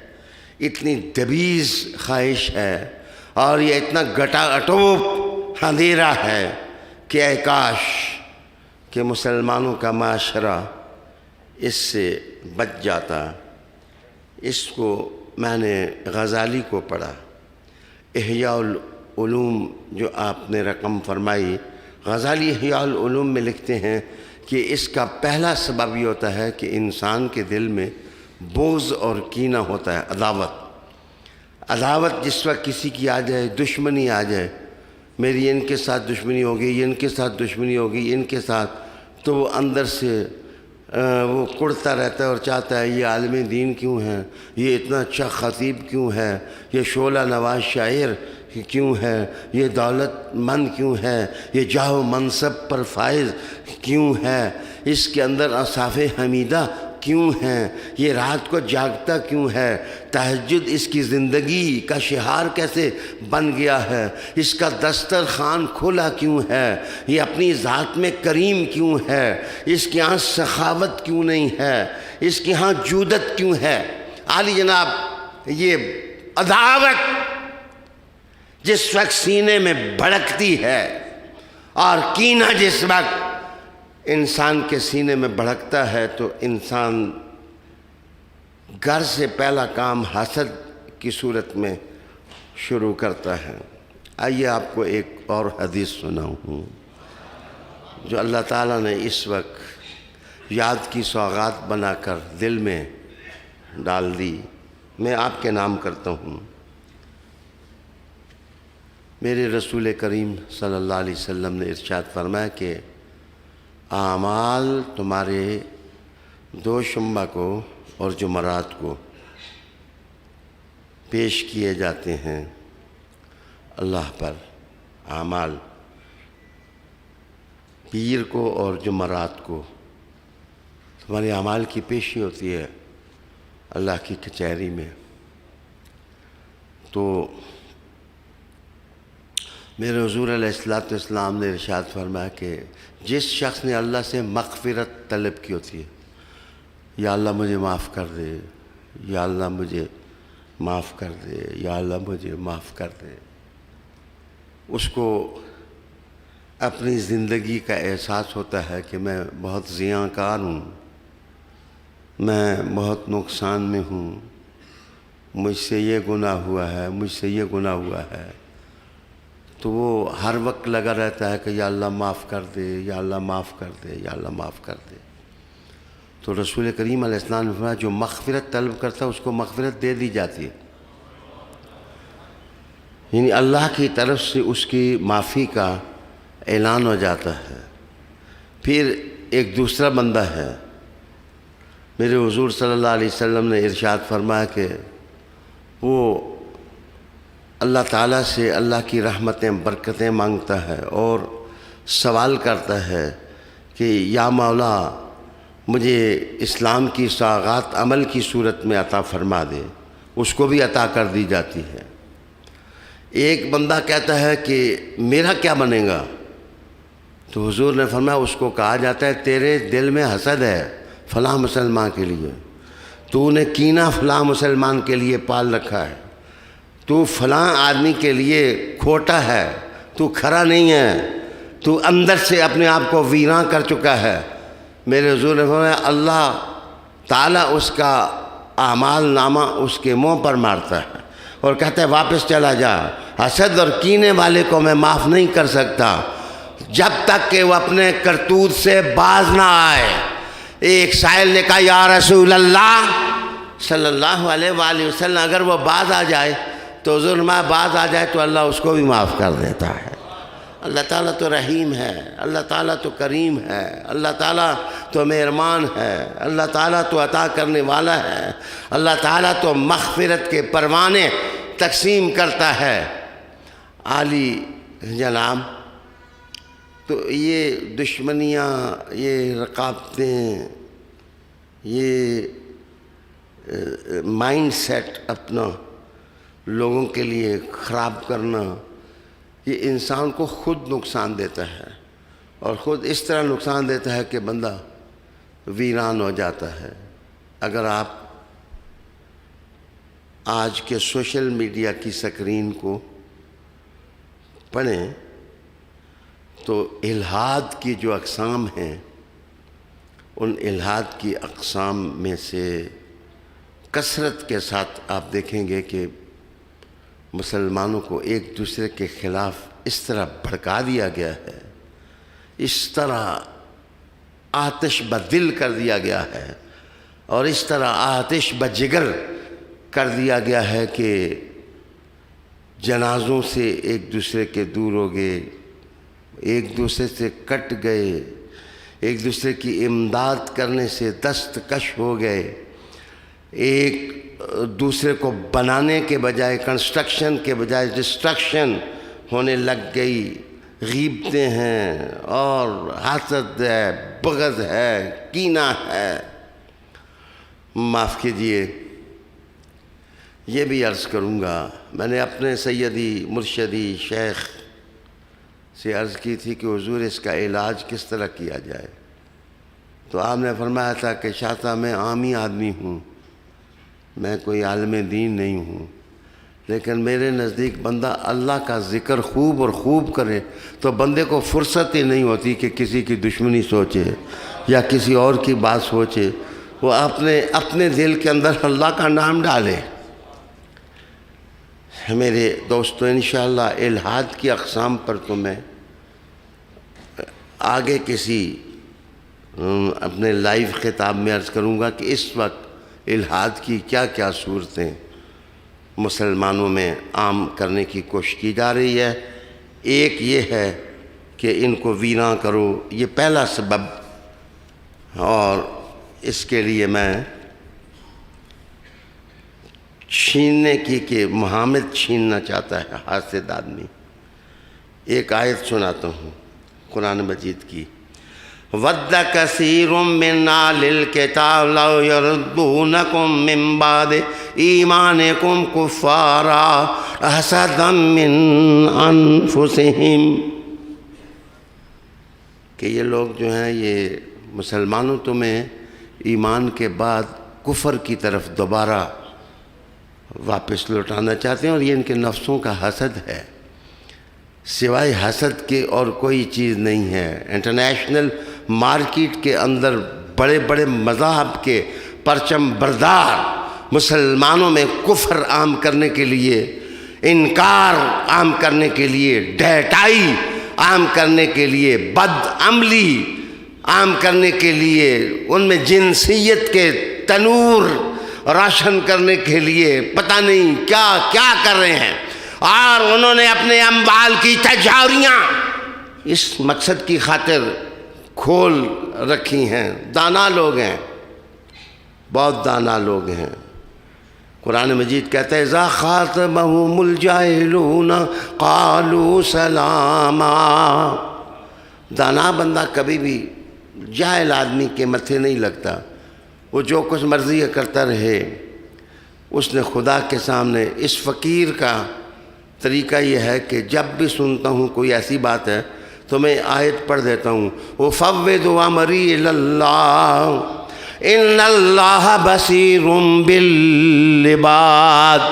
اتنی دبیز خواہش ہے، اور یہ اتنا گٹا اٹوپ اندھیرا ہے کہ اے کاش کہ مسلمانوں کا معاشرہ اس سے بچ جاتا. اس کو میں نے غزالی کو پڑھا، احیاء العلوم جو آپ نے رقم فرمائی، غزالی احیاء العلوم میں لکھتے ہیں کہ اس کا پہلا سبب یہ ہوتا ہے کہ انسان کے دل میں بغض اور کینہ ہوتا ہے، عداوت جس وقت کسی کی آ جائے، دشمنی آ جائے، میری ان کے ساتھ دشمنی ہوگی، ان کے ساتھ دشمنی ہوگی، ان کے ساتھ، تو وہ اندر سے وہ کڑتا رہتا ہے اور چاہتا ہے یہ عالم دین کیوں ہے، یہ اتنا اچھا خطیب کیوں ہے، یہ شعلہ نواز شاعر کیوں ہے، یہ دولت مند کیوں ہے، یہ جاہ و منصب پر فائز کیوں ہے، اس کے اندر اوصاف حمیدہ کیوں ہیں، یہ رات کو جاگتا کیوں ہے، تہجد اس کی زندگی کا شعار کیسے بن گیا ہے، اس کا دسترخوان کھلا کیوں ہے، یہ اپنی ذات میں کریم کیوں ہے، اس کے ہاں سخاوت کیوں نہیں ہے، اس کے ہاں جودت کیوں ہے۔ عالی جناب، یہ عداوت جس وقت سینے میں بھڑکتی ہے اور کینہ جس وقت انسان کے سینے میں بھڑکتا ہے تو انسان گھر سے پہلا کام حسد کی صورت میں شروع کرتا ہے۔ آئیے آپ کو ایک اور حدیث سناؤں جو اللہ تعالیٰ نے اس وقت یاد کی سوغات بنا کر دل میں ڈال دی، میں آپ کے نام کرتا ہوں۔ میرے رسول کریم صلی اللہ علیہ وسلم نے ارشاد فرمایا کہ اعمال تمہارے دوشنبہ کو اور جمعرات کو پیش کیے جاتے ہیں اللہ پر، اعمال پیر کو اور جمعرات کو تمہارے اعمال کی پیشی ہوتی ہے اللہ کی کچہری میں۔ تو میرے حضور علیہ السلام نے ارشاد فرمایا کہ جس شخص نے اللہ سے مغفرت طلب کی ہوتی ہے، یا اللہ مجھے معاف کر دے، یا اللہ مجھے معاف کر دے، یا اللہ مجھے معاف کر دے، اس کو اپنی زندگی کا احساس ہوتا ہے کہ میں بہت زیاں کار ہوں، میں بہت نقصان میں ہوں، مجھ سے یہ گناہ ہوا ہے، مجھ سے یہ گناہ ہوا ہے، تو وہ ہر وقت لگا رہتا ہے کہ یا اللہ معاف کر دے، یا اللہ معاف کر دے، یا اللہ معاف کر دے۔ تو رسول کریم علیہ السلام نے فرمایا جو مغفرت طلب کرتا ہے اس کو مغفرت دے دی جاتی ہے، یعنی اللہ کی طرف سے اس کی معافی کا اعلان ہو جاتا ہے۔ پھر ایک دوسرا بندہ ہے، میرے حضور صلی اللہ علیہ وسلم نے ارشاد فرمایا کہ وہ اللہ تعالیٰ سے اللہ کی رحمتیں برکتیں مانگتا ہے اور سوال کرتا ہے کہ یا مولا مجھے اسلام کی سوغات عمل کی صورت میں عطا فرما دے، اس کو بھی عطا کر دی جاتی ہے۔ ایک بندہ کہتا ہے کہ میرا کیا بنے گا، تو حضور نے فرمایا اس کو کہا جاتا ہے تیرے دل میں حسد ہے فلاں مسلمان کے لیے، تو نے کینہ فلاں مسلمان کے لیے پال رکھا ہے، تو فلاں آدمی کے لیے کھوٹا ہے، تو کھرا نہیں ہے، تو اندر سے اپنے آپ کو ویراں کر چکا ہے۔ میرے حضور نے فرمایا اللہ تعالیٰ اس کا اعمال نامہ اس کے منہ پر مارتا ہے اور کہتا ہے واپس چلا جا، حسد اور کینے والے کو میں معاف نہیں کر سکتا جب تک کہ وہ اپنے کرتوت سے باز نہ آئے۔ ایک سائل نے کہا یا رسول اللہ صلی اللہ علیہ وآلہ وسلم اگر وہ باز آ جائے تو حضور میں باز آ جائے تو اللہ اس کو بھی معاف کر دیتا ہے۔ اللہ تعالیٰ تو رحیم ہے، اللہ تعالیٰ تو کریم ہے، اللہ تعالیٰ تو مہربان ہے، اللہ تعالیٰ تو عطا کرنے والا ہے، اللہ تعالیٰ تو مغفرت کے پروانے تقسیم کرتا ہے۔ عالی جناب، تو یہ دشمنیاں، یہ رقابتیں، یہ مائنڈ سیٹ اپنا لوگوں کے لیے خراب کرنا، یہ انسان کو خود نقصان دیتا ہے اور خود اس طرح نقصان دیتا ہے کہ بندہ ویران ہو جاتا ہے۔ اگر آپ آج کے سوشل میڈیا کی سکرین کو پڑھیں تو الحاد کی جو اقسام ہیں، ان الحاد کی اقسام میں سے کثرت کے ساتھ آپ دیکھیں گے کہ مسلمانوں کو ایک دوسرے کے خلاف اس طرح بھڑکا دیا گیا ہے، اس طرح آتش بدل کر دیا گیا ہے، اور اس طرح آتش بجگر کر دیا گیا ہے کہ جنازوں سے ایک دوسرے کے دور ہو گئے، ایک دوسرے سے کٹ گئے، ایک دوسرے کی امداد کرنے سے دستکش ہو گئے، ایک دوسرے کو بنانے کے بجائے کنسٹرکشن کے بجائے ڈسٹرکشن ہونے لگ گئی، غیبتیں ہیں اور حسد ہے، بغض ہے، کینہ ہے۔ معاف کیجئے، یہ بھی عرض کروں گا، میں نے اپنے سیدی مرشدی شیخ سے عرض کی تھی کہ حضور اس کا علاج کس طرح کیا جائے، تو آپ نے فرمایا تھا کہ شاہ صاحب میں عامی آدمی ہوں، میں کوئی عالم دین نہیں ہوں، لیکن میرے نزدیک بندہ اللہ کا ذکر خوب اور خوب کرے تو بندے کو فرصت ہی نہیں ہوتی کہ کسی کی دشمنی سوچے یا کسی اور کی بات سوچے، وہ اپنے دل کے اندر اللہ کا نام ڈالے۔ میرے دوستو، انشاءاللہ الحاد کی اقسام پر تو میں آگے کسی اپنے لائیو خطاب میں عرض کروں گا کہ اس وقت الحاد کی کیا کیا صورتیں مسلمانوں میں عام کرنے کی کوشش کی جا رہی ہے۔ ایک یہ ہے کہ ان کو ویراں کرو، یہ پہلا سبب، اور اس کے لیے میں چھیننے کی کہ محمد چھیننا چاہتا ہے حاسد آدمی۔ ایک آیت سناتا ہوں قرآن مجید کی، وَدَّ كَثِيرٌ مِّنْ أَهْلِ الْكِتَابِ لَوْ يَرُدُّونَكُم مِّن بَعْدِ إِيمَانِكُمْ كُفَّارًا حَسَدًا مِّنْ أَنفُسِهِمْ، کہ یہ لوگ جو ہیں یہ مسلمانوں تمہیں ایمان کے بعد کفر کی طرف دوبارہ واپس لوٹانا چاہتے ہیں، اور یہ ان کے نفسوں کا حسد ہے، سوائے حسد کے اور کوئی چیز نہیں ہے۔ انٹرنیشنل مارکیٹ کے اندر بڑے بڑے مذاہب کے پرچم بردار مسلمانوں میں کفر عام کرنے کے لیے، انکار عام کرنے کے لیے، ڈھیٹائی عام کرنے کے لیے، بد عملی عام کرنے کے لیے، ان میں جنسیت کے تنور روشن کرنے کے لیے پتہ نہیں کیا کیا کر رہے ہیں، اور انہوں نے اپنے اموال کی تجاریاں اس مقصد کی خاطر کھول رکھی ہیں۔ دانا لوگ ہیں، بہت دانا لوگ ہیں۔ قرآن مجید کہتا ہے اذا خاطبهم الجاہلون قالوا سلاما، دانا بندہ کبھی بھی جاہل آدمی کے متھے نہیں لگتا، وہ جو کچھ مرضی کرتا رہے۔ اس نے خدا کے سامنے، اس فقیر کا طریقہ یہ ہے کہ جب بھی سنتا ہوں کوئی ایسی بات ہے تو میں آیت پڑھ دیتا ہوں، وَفَوِّضُ أَمْرِي إِلَى اللَّهِ إِنَّ اللَّهَ بَصِيرٌ بِالْعِبَادِ،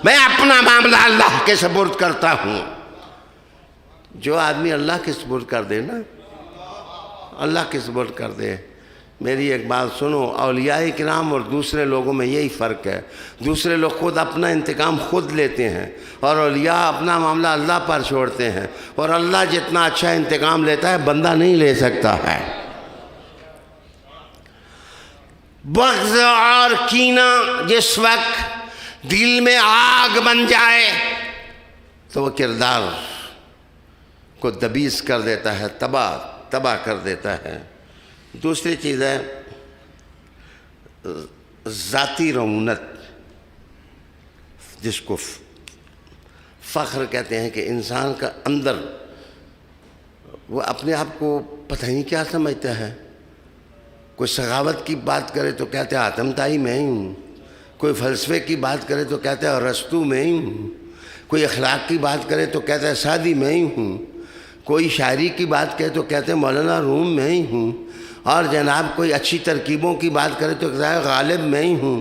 میں اپنا معاملہ اللہ کے سپرد کرتا ہوں۔ جو آدمی اللہ کے سپرد کر دے نا، اللہ کے سپرد کر دے۔ میری ایک بات سنو، اولیاء کرام اور دوسرے لوگوں میں یہی فرق ہے، دوسرے لوگ خود اپنا انتقام خود لیتے ہیں، اور اولیاء اپنا معاملہ اللہ پر چھوڑتے ہیں، اور اللہ جتنا اچھا انتقام لیتا ہے بندہ نہیں لے سکتا ہے۔ بغض اور کینہ جس وقت دل میں آگ بن جائے تو وہ کردار کو دبیز کر دیتا ہے، تباہ کر دیتا ہے۔ دوسری چیز ہے ذاتی رعونت، جس کو فخر کہتے ہیں، کہ انسان کا اندر وہ اپنے آپ کو پتہ نہیں کیا سمجھتا ہے۔ کوئی سخاوت کی بات کرے تو کہتے ہیں آتم تائی میں ہی ہوں، کوئی فلسفے کی بات کرے تو کہتے ہیں ارسطو میں ہی ہوں، کوئی اخلاق کی بات کرے تو کہتے ہیں سعدی میں ہی ہوں، کوئی شاعری کی بات کرے تو کہتے ہیں مولانا روم میں ہی ہوں، اور جناب کوئی اچھی ترکیبوں کی بات کرے تو کہتا ہے غالب میں ہی ہوں،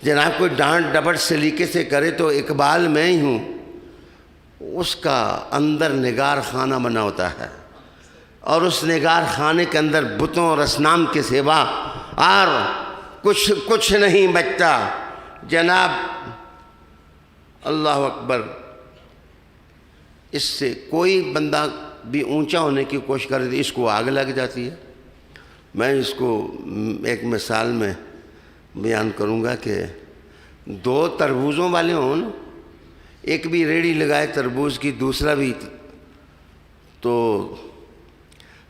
جناب کوئی ڈانٹ ڈپٹ سلیقے سے کرے تو اقبال میں ہی ہوں۔ اس کا اندر نگار خانہ بنا ہوتا ہے، اور اس نگار خانے کے اندر بتوں اور اصنام کے سوا اور کچھ نہیں بچتا۔ جناب اللہ اکبر، اس سے کوئی بندہ بھی اونچا ہونے کی کوشش کرے تو اس کو آگ لگ جاتی ہے۔ میں اس کو ایک مثال میں بیان کروں گا کہ دو تربوزوں والے ہوں نا، ایک بھی ریڑھی لگائے تربوز کی، دوسرا بھی تو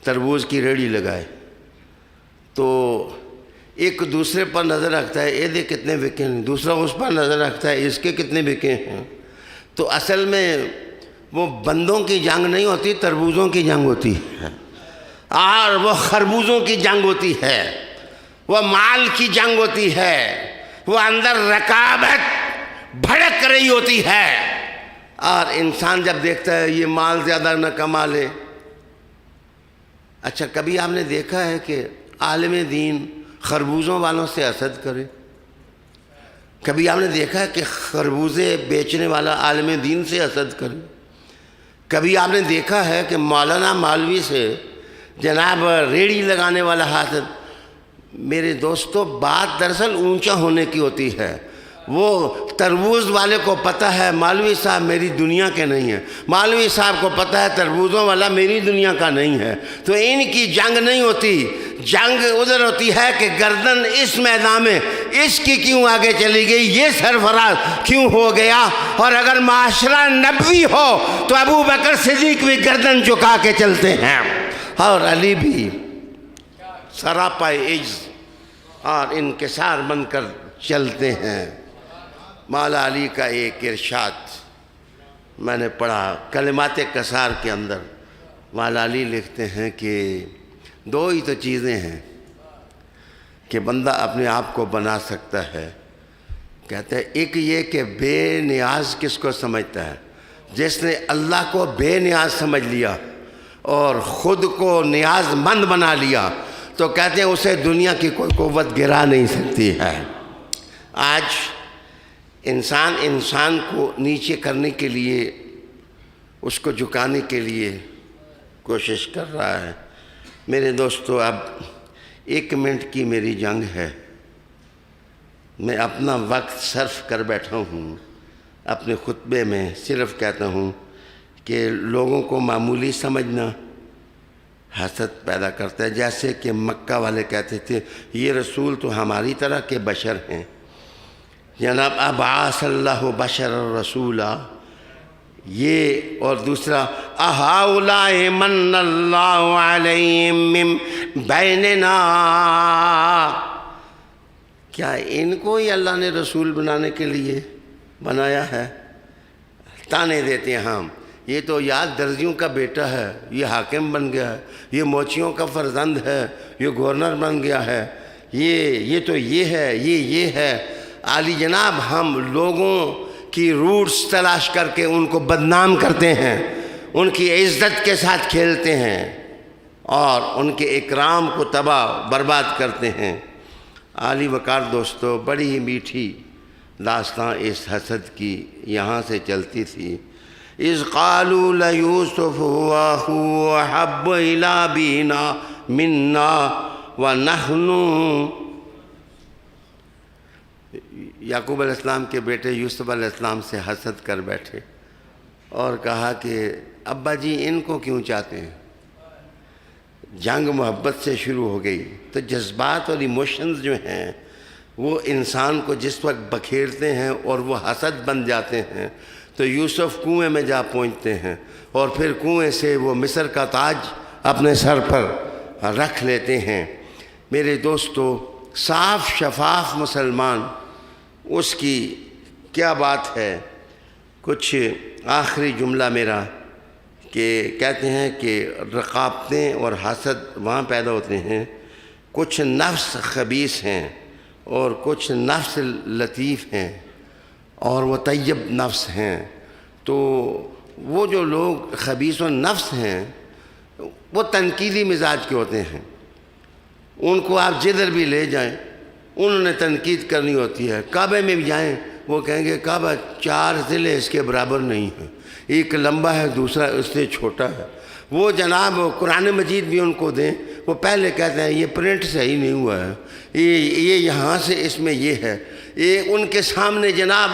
تربوز کی ریڑھی لگائے، تو ایک دوسرے پر نظر رکھتا ہے یہ دیکھ کتنے بکے ہیں، دوسرا اس پر نظر رکھتا ہے اس کے کتنے بکے ہیں۔ تو اصل میں وہ بندوں کی جنگ نہیں ہوتی، تربوزوں کی جنگ ہوتی ہے، اور وہ خربوزوں کی جنگ ہوتی ہے، وہ مال کی جنگ ہوتی ہے، وہ اندر رکابت بھڑک رہی ہوتی ہے، اور انسان جب دیکھتا ہے یہ مال زیادہ نہ کما لے۔ اچھا کبھی آپ نے دیکھا ہے کہ عالم دین خربوزوں والوں سے حسد کرے؟ کبھی آپ نے دیکھا ہے کہ خربوزے بیچنے والا عالم دین سے حسد کرے؟ کبھی آپ نے دیکھا ہے کہ مولانا مولوی سے جناب ریڑھی لگانے والا حسد؟ میرے دوستو بات دراصل اونچا ہونے کی ہوتی ہے۔ وہ تربوز والے کو پتہ ہے مولوی صاحب میری دنیا کے نہیں ہیں، مولوی صاحب کو پتہ ہے تربوزوں والا میری دنیا کا نہیں ہے، تو ان کی جنگ نہیں ہوتی، جنگ ادھر ہوتی ہے کہ گردن اس میدان میں اس کی کیوں آگے چلی گئی، یہ سرفراز کیوں ہو گیا۔ اور اگر معاشرہ نبوی ہو تو ابو بکر صدیق بھی گردن جھکا کے چلتے ہیں، اور علی بھی سراپا عجز اور انکسار بن کر چلتے ہیں۔ مولا علی کا ایک ارشاد میں نے پڑھا کلمات کسار کے اندر، مولا علی لکھتے ہیں کہ دو ہی تو چیزیں ہیں کہ بندہ اپنے آپ کو بنا سکتا ہے، کہتے ہیں ایک یہ کہ بے نیاز کس کو سمجھتا ہے، جس نے اللہ کو بے نیاز سمجھ لیا اور خود کو نیاز مند بنا لیا تو کہتے ہیں اسے دنیا کی کوئی قوت گرا نہیں سکتی ہے۔ آج انسان کو نیچے کرنے کے لیے، اس کو جھکانے کے لیے کوشش کر رہا ہے۔ میرے دوستو اب 1 منٹ کی میری جنگ ہے، میں اپنا وقت صرف کر بیٹھا ہوں اپنے خطبے میں، صرف کہتا ہوں کہ لوگوں کو معمولی سمجھنا حسد پیدا کرتا ہے، جیسے کہ مکہ والے کہتے تھے یہ رسول تو ہماری طرح کے بشر ہیں، جناب ابعث اللہ بشر رسولا، یہ اور دوسرا اہؤلاء من اللہ علیہم من بیننا، کیا ان کو ہی اللہ نے رسول بنانے کے لیے بنایا ہے؟ تانے دیتے ہیں ہم، یہ تو یاد درزیوں کا بیٹا ہے، یہ حاکم بن گیا ہے، یہ موچیوں کا فرزند ہے، یہ گورنر بن گیا ہے، یہ تو یہ ہے، یہ ہے۔ عالی جناب ہم لوگوں کی روٹس تلاش کر کے ان کو بدنام کرتے ہیں، ان کی عزت کے ساتھ کھیلتے ہیں اور ان کے اکرام کو تباہ برباد کرتے ہیں۔ عالی وقار دوستو بڑی ہی میٹھی داستان اس حسد کی یہاں سے چلتی تھی۔ اذ قالوا لیوسف واخوہ احب الی ابینا منا ونحن، یعقوب علیہ السلام کے بیٹے یوسف علیہ السلام سے حسد کر بیٹھے اور کہا کہ ابا جی ان کو کیوں چاہتے ہیں؟ جنگ محبت سے شروع ہو گئی۔ تو جذبات اور ایموشنز جو ہیں وہ انسان کو جس وقت بکھیرتے ہیں اور وہ حسد بن جاتے ہیں تو یوسف کنویں میں جا پہنچتے ہیں اور پھر کنویں سے وہ مصر کا تاج اپنے سر پر رکھ لیتے ہیں۔ میرے دوستو صاف شفاف مسلمان، اس کی کیا بات ہے؟ کچھ آخری جملہ میرا کہ کہتے ہیں کہ رقابتیں اور حسد وہاں پیدا ہوتے ہیں، کچھ نفس خبیث ہیں اور کچھ نفس لطیف ہیں اور وہ طیب نفس ہیں۔ تو وہ جو لوگ خبیث و نفس ہیں وہ تنقیدی مزاج کے ہوتے ہیں، ان کو آپ جدھر بھی لے جائیں انہوں نے تنقید کرنی ہوتی ہے۔ کعبے میں بھی جائیں وہ کہیں گے کعبہ 4 ضلع اس کے برابر نہیں ہیں، ایک لمبا ہے دوسرا اس سے چھوٹا ہے۔ وہ جناب قرآن مجید بھی ان کو دیں، وہ پہلے کہتے ہیں یہ پرنٹ صحیح نہیں ہوا ہے، یہ یہاں سے اس میں یہ ہے، یہ ان کے سامنے جناب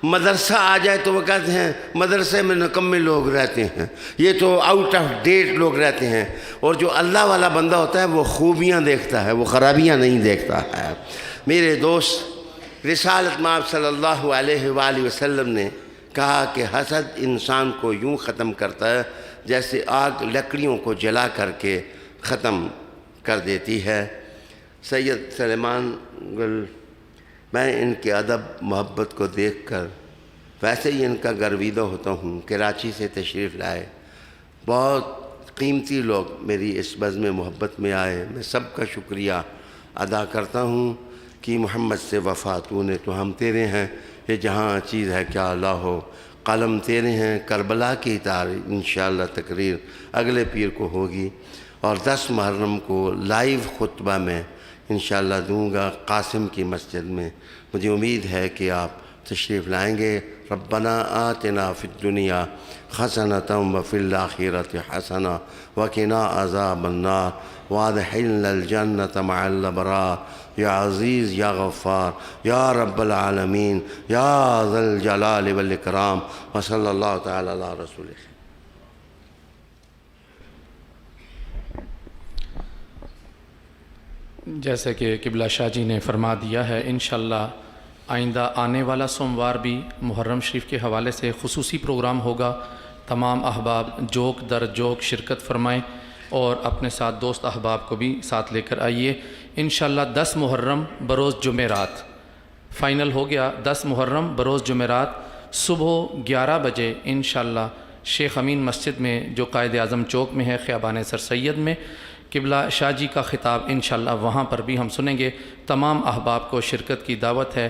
مدرسہ آ جائے تو وہ کہتے ہیں مدرسے میں نکمے لوگ رہتے ہیں، یہ تو آؤٹ آف ڈیٹ لوگ رہتے ہیں۔ اور جو اللہ والا بندہ ہوتا ہے وہ خوبیاں دیکھتا ہے، وہ خرابیاں نہیں دیکھتا ہے۔ میرے دوست، رسالت مآب صلی اللہ علیہ وآلہ وسلم نے کہا کہ حسد انسان کو یوں ختم کرتا ہے جیسے آگ لکڑیوں کو جلا کر کے ختم کر دیتی ہے۔ سید سلیمان گل، میں ان کے ادب محبت کو دیکھ کر ویسے ہی ان کا گرویدہ ہوتا ہوں۔ کراچی سے تشریف لائے، بہت قیمتی لوگ میری اس بزم محبت میں آئے، میں سب کا شکریہ ادا کرتا ہوں کہ محمد سے وفا تو نے تو ہم تیرے ہیں، یہ جہاں چیز ہے کیا اللہ ہو، قلم تیرے ہیں، کربلا کی تاریخ انشاءاللہ تقریر اگلے پیر کو ہوگی، اور 10 محرم کو لائیو خطبہ میں انشاءاللہ دوں گا قاسم کی مسجد میں۔ مجھے امید ہے کہ آپ تشریف لائیں گے۔ ربنا آتنا فی الدنیا حسنۃ وفی الآخرۃ حسنہ وقنا عذاب النار وادخلنا الجنۃ مع الابرار یا عزیز یا غفار یا رب العالمین یا ذا الجلال والاکرام وصلی اللہ تعالی علی رسول اللہ۔ جیسے کہ قبلہ شاہ جی نے فرما دیا ہے، انشاءاللہ آئندہ آنے والا سوموار بھی محرم شریف کے حوالے سے خصوصی پروگرام ہوگا۔ تمام احباب جوک در جوک شرکت فرمائیں اور اپنے ساتھ دوست احباب کو بھی ساتھ لے کر آئیے۔ انشاءاللہ 10 محرم بروز جمعرات فائنل ہو گیا۔ 10 محرم بروز جمعرات صبح 11 بجے انشاءاللہ شیخ امین مسجد میں جو قائد اعظم چوک میں ہے، خیابان سر سید میں، قبلہ شاہ جی کا خطاب انشاءاللہ وہاں پر بھی ہم سنیں گے۔ تمام احباب کو شرکت کی دعوت ہے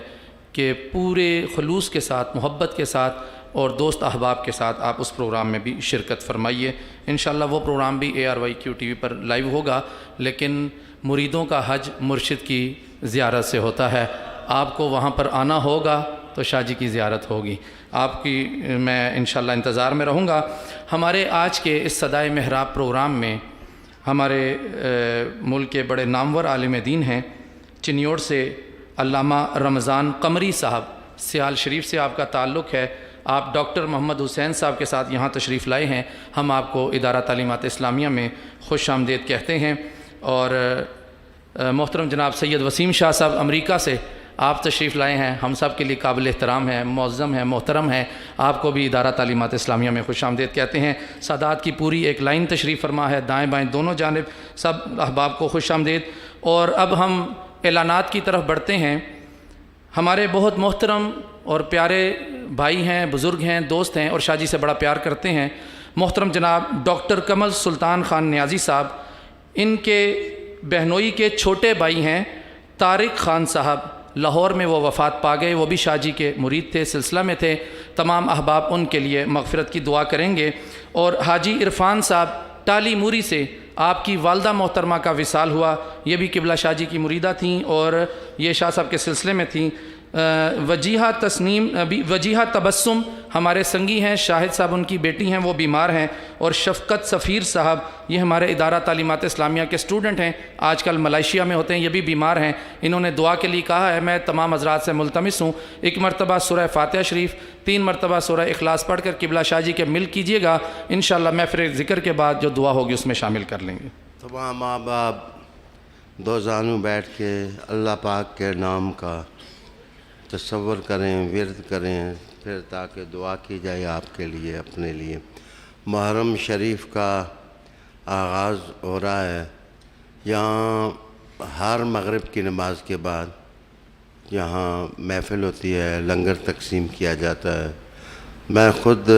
کہ پورے خلوص کے ساتھ، محبت کے ساتھ اور دوست احباب کے ساتھ آپ اس پروگرام میں بھی شرکت فرمائیے۔ انشاءاللہ وہ پروگرام بھی ARYQ TV پر لائیو ہوگا، لیکن مریدوں کا حج مرشد کی زیارت سے ہوتا ہے۔ آپ کو وہاں پر آنا ہوگا تو شاہ جی کی زیارت ہوگی، آپ کی میں انشاءاللہ انتظار میں رہوں گا۔ ہمارے آج کے اس صدائے محراب پروگرام میں ہمارے ملک کے بڑے نامور عالم دین ہیں، چنیوڑ سے علامہ رمضان قمری صاحب، سیال شریف سے آپ کا تعلق ہے، آپ ڈاکٹر محمد حسین صاحب کے ساتھ یہاں تشریف لائے ہیں۔ ہم آپ کو ادارہ تعلیمات اسلامیہ میں خوش آمدید کہتے ہیں۔ اور محترم جناب سید وسیم شاہ صاحب امریکہ سے آپ تشریف لائے ہیں، ہم سب کے لیے قابل احترام ہیں، معظم ہیں، محترم ہیں، آپ کو بھی ادارہ تعلیمات اسلامیہ میں خوش آمدید کہتے ہیں۔ سادات کی پوری ایک لائن تشریف فرما ہے، دائیں بائیں دونوں جانب سب احباب کو خوش آمدید۔ اور اب ہم اعلانات کی طرف بڑھتے ہیں۔ ہمارے بہت محترم اور پیارے بھائی ہیں، بزرگ ہیں، دوست ہیں اور شاہ جی سے بڑا پیار کرتے ہیں، محترم جناب ڈاکٹر کمل سلطان خان نیازی صاحب، ان کے بہنوئی کے چھوٹے بھائی ہیں طارق خان صاحب، لاہور میں وہ وفات پا گئے، وہ بھی شاہ جی کے مرید تھے، سلسلہ میں تھے۔ تمام احباب ان کے لیے مغفرت کی دعا کریں گے۔ اور حاجی عرفان صاحب ٹالی موری سے آپ کی والدہ محترمہ کا وصال ہوا، یہ بھی قبلہ شاہ جی کی مریدہ تھیں اور یہ شاہ صاحب کے سلسلے میں تھیں۔ وجیحہ تبسم ہمارے سنگی ہیں، شاہد صاحب ان کی بیٹی ہیں، وہ بیمار ہیں۔ اور شفقت سفیر صاحب، یہ ہمارے ادارہ تعلیمات اسلامیہ کے اسٹوڈنٹ ہیں، آج کل ملائیشیا میں ہوتے ہیں، یہ بھی بیمار ہیں۔ انہوں نے دعا کے لیے کہا ہے، میں تمام حضرات سے ملتمس ہوں 1 مرتبہ سورہ فاتحہ شریف، 3 مرتبہ سورہ اخلاص پڑھ کر قبلہ شاہ جی کے مل کیجیے گا، انشاءاللہ محفل ذکر کے بعد جو دعا ہوگی اس میں شامل کر لیں گے۔ تمام ماں باپ دو زانوں بیٹھ کے اللہ پاک کے نام کا تصور کریں، ورد کریں، پھر تاکہ دعا کی جائے آپ کے لیے، اپنے لیے۔ محرم شریف کا آغاز ہو رہا ہے، یہاں ہر مغرب کی نماز کے بعد یہاں محفل ہوتی ہے، لنگر تقسیم کیا جاتا ہے۔ میں خود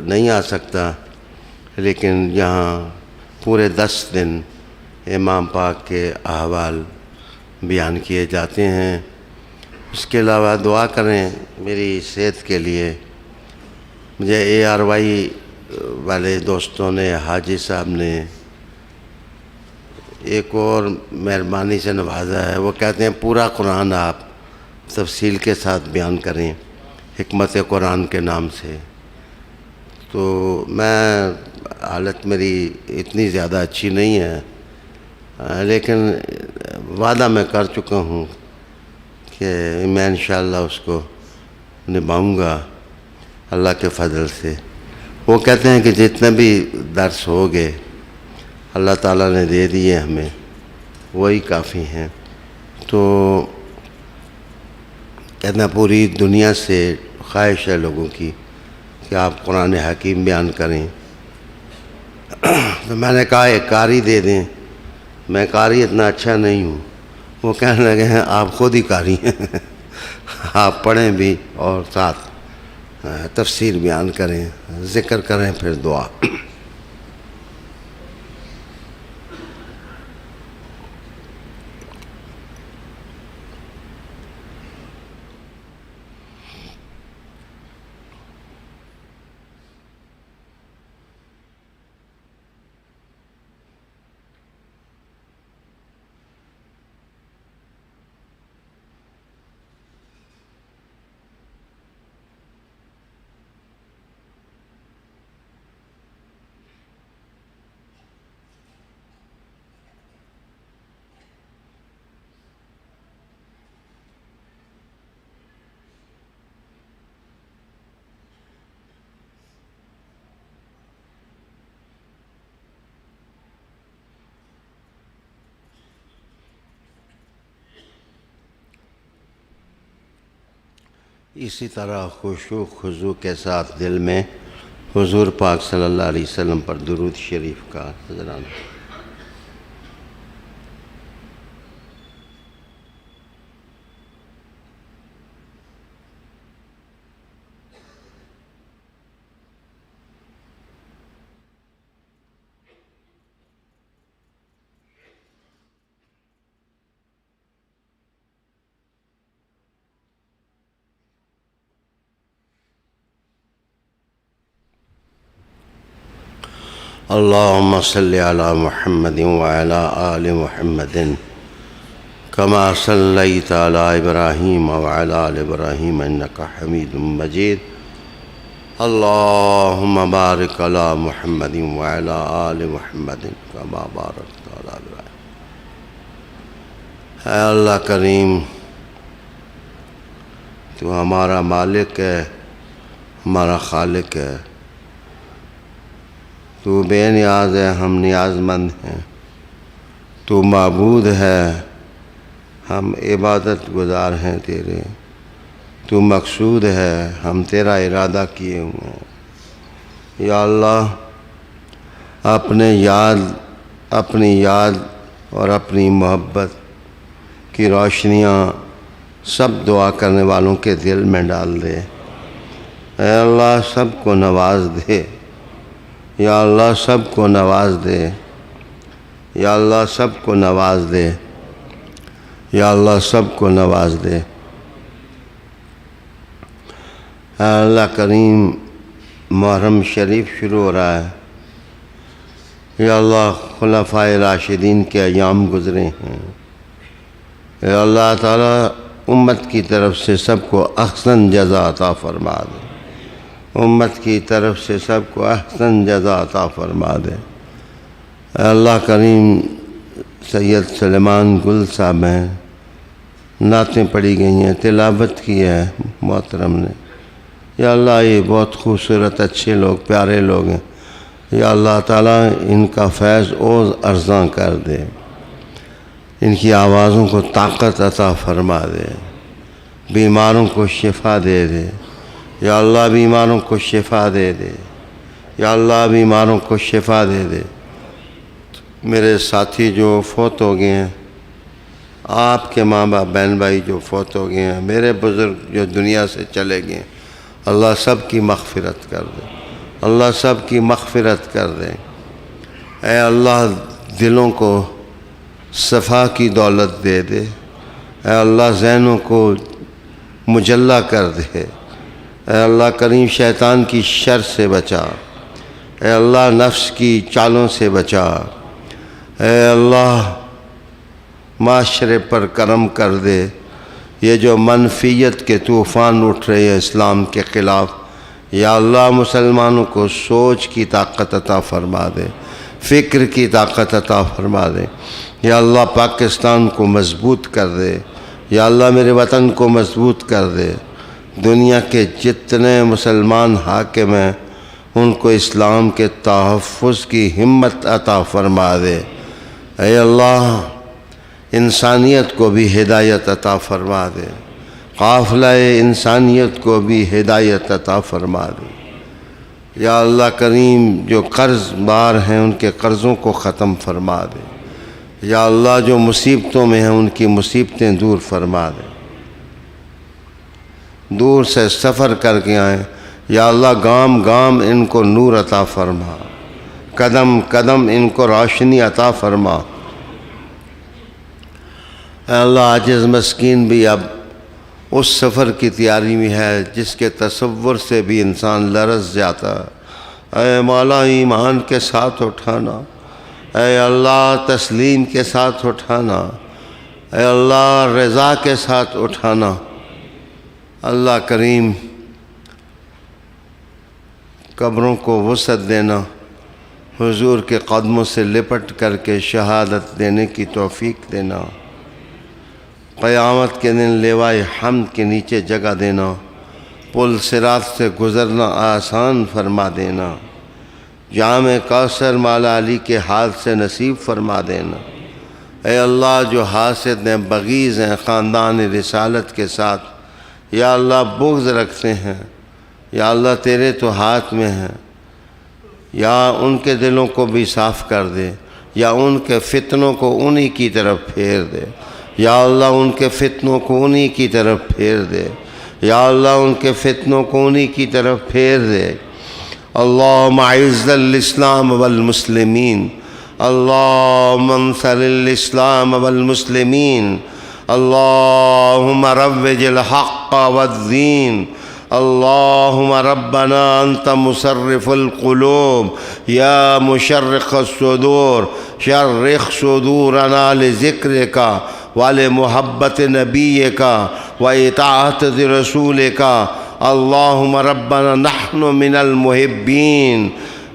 نہیں آ سکتا، لیکن یہاں پورے 10 دن امام پاک کے احوال بیان کیے جاتے ہیں۔ اس کے علاوہ دعا کریں میری صحت کے لیے۔ مجھے ARY والے دوستوں نے، حاجی صاحب نے ایک اور مہربانی سے نوازا ہے، وہ کہتے ہیں پورا قرآن آپ تفصیل کے ساتھ بیان کریں حکمت قرآن کے نام سے۔ تو میں حالت میری اتنی زیادہ اچھی نہیں ہے، لیکن وعدہ میں کر چکا ہوں کہ میں انشاءاللہ اس کو نبھاؤں گا اللہ کے فضل سے۔ وہ کہتے ہیں کہ جتنے بھی درس ہو گئے اللہ تعالیٰ نے دے دیے ہمیں، وہی کافی ہیں۔ تو کہتے ہیں پوری دنیا سے خواہش ہے لوگوں کی کہ آپ قرآن حکیم بیان کریں۔ تو میں نے کہا ایک قاری دے دیں، میں قاری اتنا اچھا نہیں ہوں۔ وہ کہنے لگے ہیں آپ خود ہی قاری ہیں، آپ پڑھیں بھی اور ساتھ تفسیر بیان کریں، ذکر کریں، پھر دعا۔ اسی طرح خشوع خضوع کے ساتھ دل میں حضور پاک صلی اللہ علیہ وسلم پر درود شریف کا نذرانہ۔ اللہم صلی علی محمد وعلی آل محمد کما صلیت علی ابراہیم وعلی آل ابراہیم انکا حمید مجید۔ اللہم بارک علی محمد وعلی آل محمد کما بارکت علی ابراہیم۔ اے اللہ کریم، تو ہمارا مالک ہے، ہمارا خالق ہے، تو بے نیاز ہے، ہم نیاز مند ہیں، تو معبود ہے، ہم عبادت گزار ہیں تیرے، تو مقصود ہے، ہم تیرا ارادہ کیے ہوئے ہیں۔ یا اللہ، اپنی یاد اور اپنی محبت کی روشنیاں سب دعا کرنے والوں کے دل میں ڈال دے۔ اے اللہ، سب کو نواز دے، یا اللہ سب کو نواز دے، یا اللہ سب کو نواز دے، یا اللہ سب کو نواز دے۔ اے اللہ کریم، محرم شریف شروع ہو رہا ہے، یا اللہ خلفائے راشدین کے ایام گزرے ہیں، یا اللہ تعالیٰ امت کی طرف سے سب کو احسن جزا عطا فرما دے، امت کی طرف سے سب کو احسن جزا عطا فرما دے۔ اے اللہ کریم، سید سلیمان گل صاحب ہیں، نعتیں پڑھی گئی ہیں، تلاوت کی ہے محترم نے۔ یا اللہ، یہ بہت خوبصورت اچھے لوگ، پیارے لوگ ہیں، یا اللہ تعالیٰ ان کا فیض اور ارزاں کر دے، ان کی آوازوں کو طاقت عطا فرما دے، بیماروں کو شفا دے دے، یا اللہ بیماروں کو شفا دے دے، یا اللہ بیماروں کو شفا دے دے۔ میرے ساتھی جو فوت ہو گئے ہیں، آپ کے ماں باپ بہن بھائی جو فوت ہو گئے ہیں، میرے بزرگ جو دنیا سے چلے گئے ہیں، اللہ سب کی مغفرت کر دے، اللہ سب کی مغفرت کر دے۔ اے اللہ، دلوں کو صفا کی دولت دے دے، اے اللہ ذہنوں کو مجلہ کر دے، اے اللہ کریم شیطان کی شر سے بچا، اے اللہ نفس کی چالوں سے بچا، اے اللہ معاشرے پر کرم کر دے۔ یہ جو منفیت کے طوفان اٹھ رہے ہیں اسلام کے خلاف، یا اللہ مسلمانوں کو سوچ کی طاقت عطا فرما دے، فکر کی طاقت عطا فرما دے۔ یا اللہ پاکستان کو مضبوط کر دے، یا اللہ میرے وطن کو مضبوط کر دے، دنیا کے جتنے مسلمان حاکم ہیں ان کو اسلام کے تحفظ کی ہمت عطا فرما دے۔ اے اللہ انسانیت کو بھی ہدایت عطا فرما دے، قافلہ انسانیت کو بھی ہدایت عطا فرما دے۔ یا اللہ کریم جو قرض بار ہیں ان کے قرضوں کو ختم فرما دے۔ یا اللہ جو مصیبتوں میں ہیں ان کی مصیبتیں دور فرما دے۔ دور سے سفر کر کے آئیں، یا اللہ گام گام ان کو نور عطا فرما، قدم قدم ان کو روشنی عطا فرما۔ اے اللہ عاجز مسکین بھی اب اس سفر کی تیاری میں ہے جس کے تصور سے بھی انسان لرز جاتا۔ اے مولا ایمان کے ساتھ اٹھانا، اے اللہ تسلیم کے ساتھ اٹھانا، اے اللہ رضا کے ساتھ اٹھانا۔ اللہ کریم قبروں کو وسعت دینا، حضور کے قدموں سے لپٹ کر کے شہادت دینے کی توفیق دینا، قیامت کے دن لیوائے حمد کے نیچے جگہ دینا، پل صراط سے گزرنا آسان فرما دینا، جام کوثر مولا علی کے ہاتھ سے نصیب فرما دینا۔ اے اللہ جو حاسد ہیں، بغیض ہیں خاندان رسالت کے ساتھ، یا اللہ بغض رکھتے ہیں، یا اللہ تیرے تو ہاتھ میں ہیں، یا ان کے دلوں کو بھی صاف کر دے، یا ان کے فتنوں کو انہی کی طرف پھیر دے، یا اللہ ان کے فتنوں کو انہی کی طرف پھیر دے، یا اللہ ان کے فتنوں کو انہی کی طرف پھیر دے۔ اللہم اعز الاسلام والمسلمین، اللہم انصر الاسلام والمسلمین، اللہم روج الحق والدین، اللہم ربنا انت مصرف القلوب یا مشرق الصدور، شرق صدورنا لذکرک ولمحبت نبیک واطاعت رسولک۔ اللہم ربنا نحن من المحبین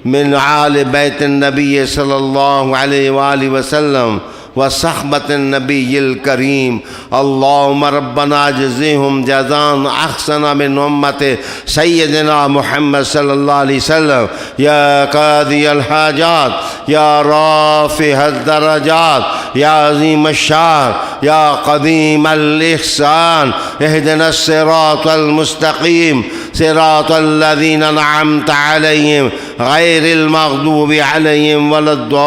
من آل بیت النبی صلی اللہ علیہ وآلہ وسلم وصحبت النبی الکریم۔ اللہم ربنا جزیہم جزان احسن من امت سیدنا محمد صلی اللہ علیہ وسلم، یا قاضی الحاجات، یا رافع الدرجات، یا عظیم الشان، یا قدیم الاحسان، اہدنا الصراط المستقیم صراط الذین انعمت علیہم غیر المغضوب علیہم ولا الضالین۔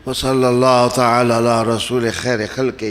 وصلی اللہ تعالی علی رسول خیر خلق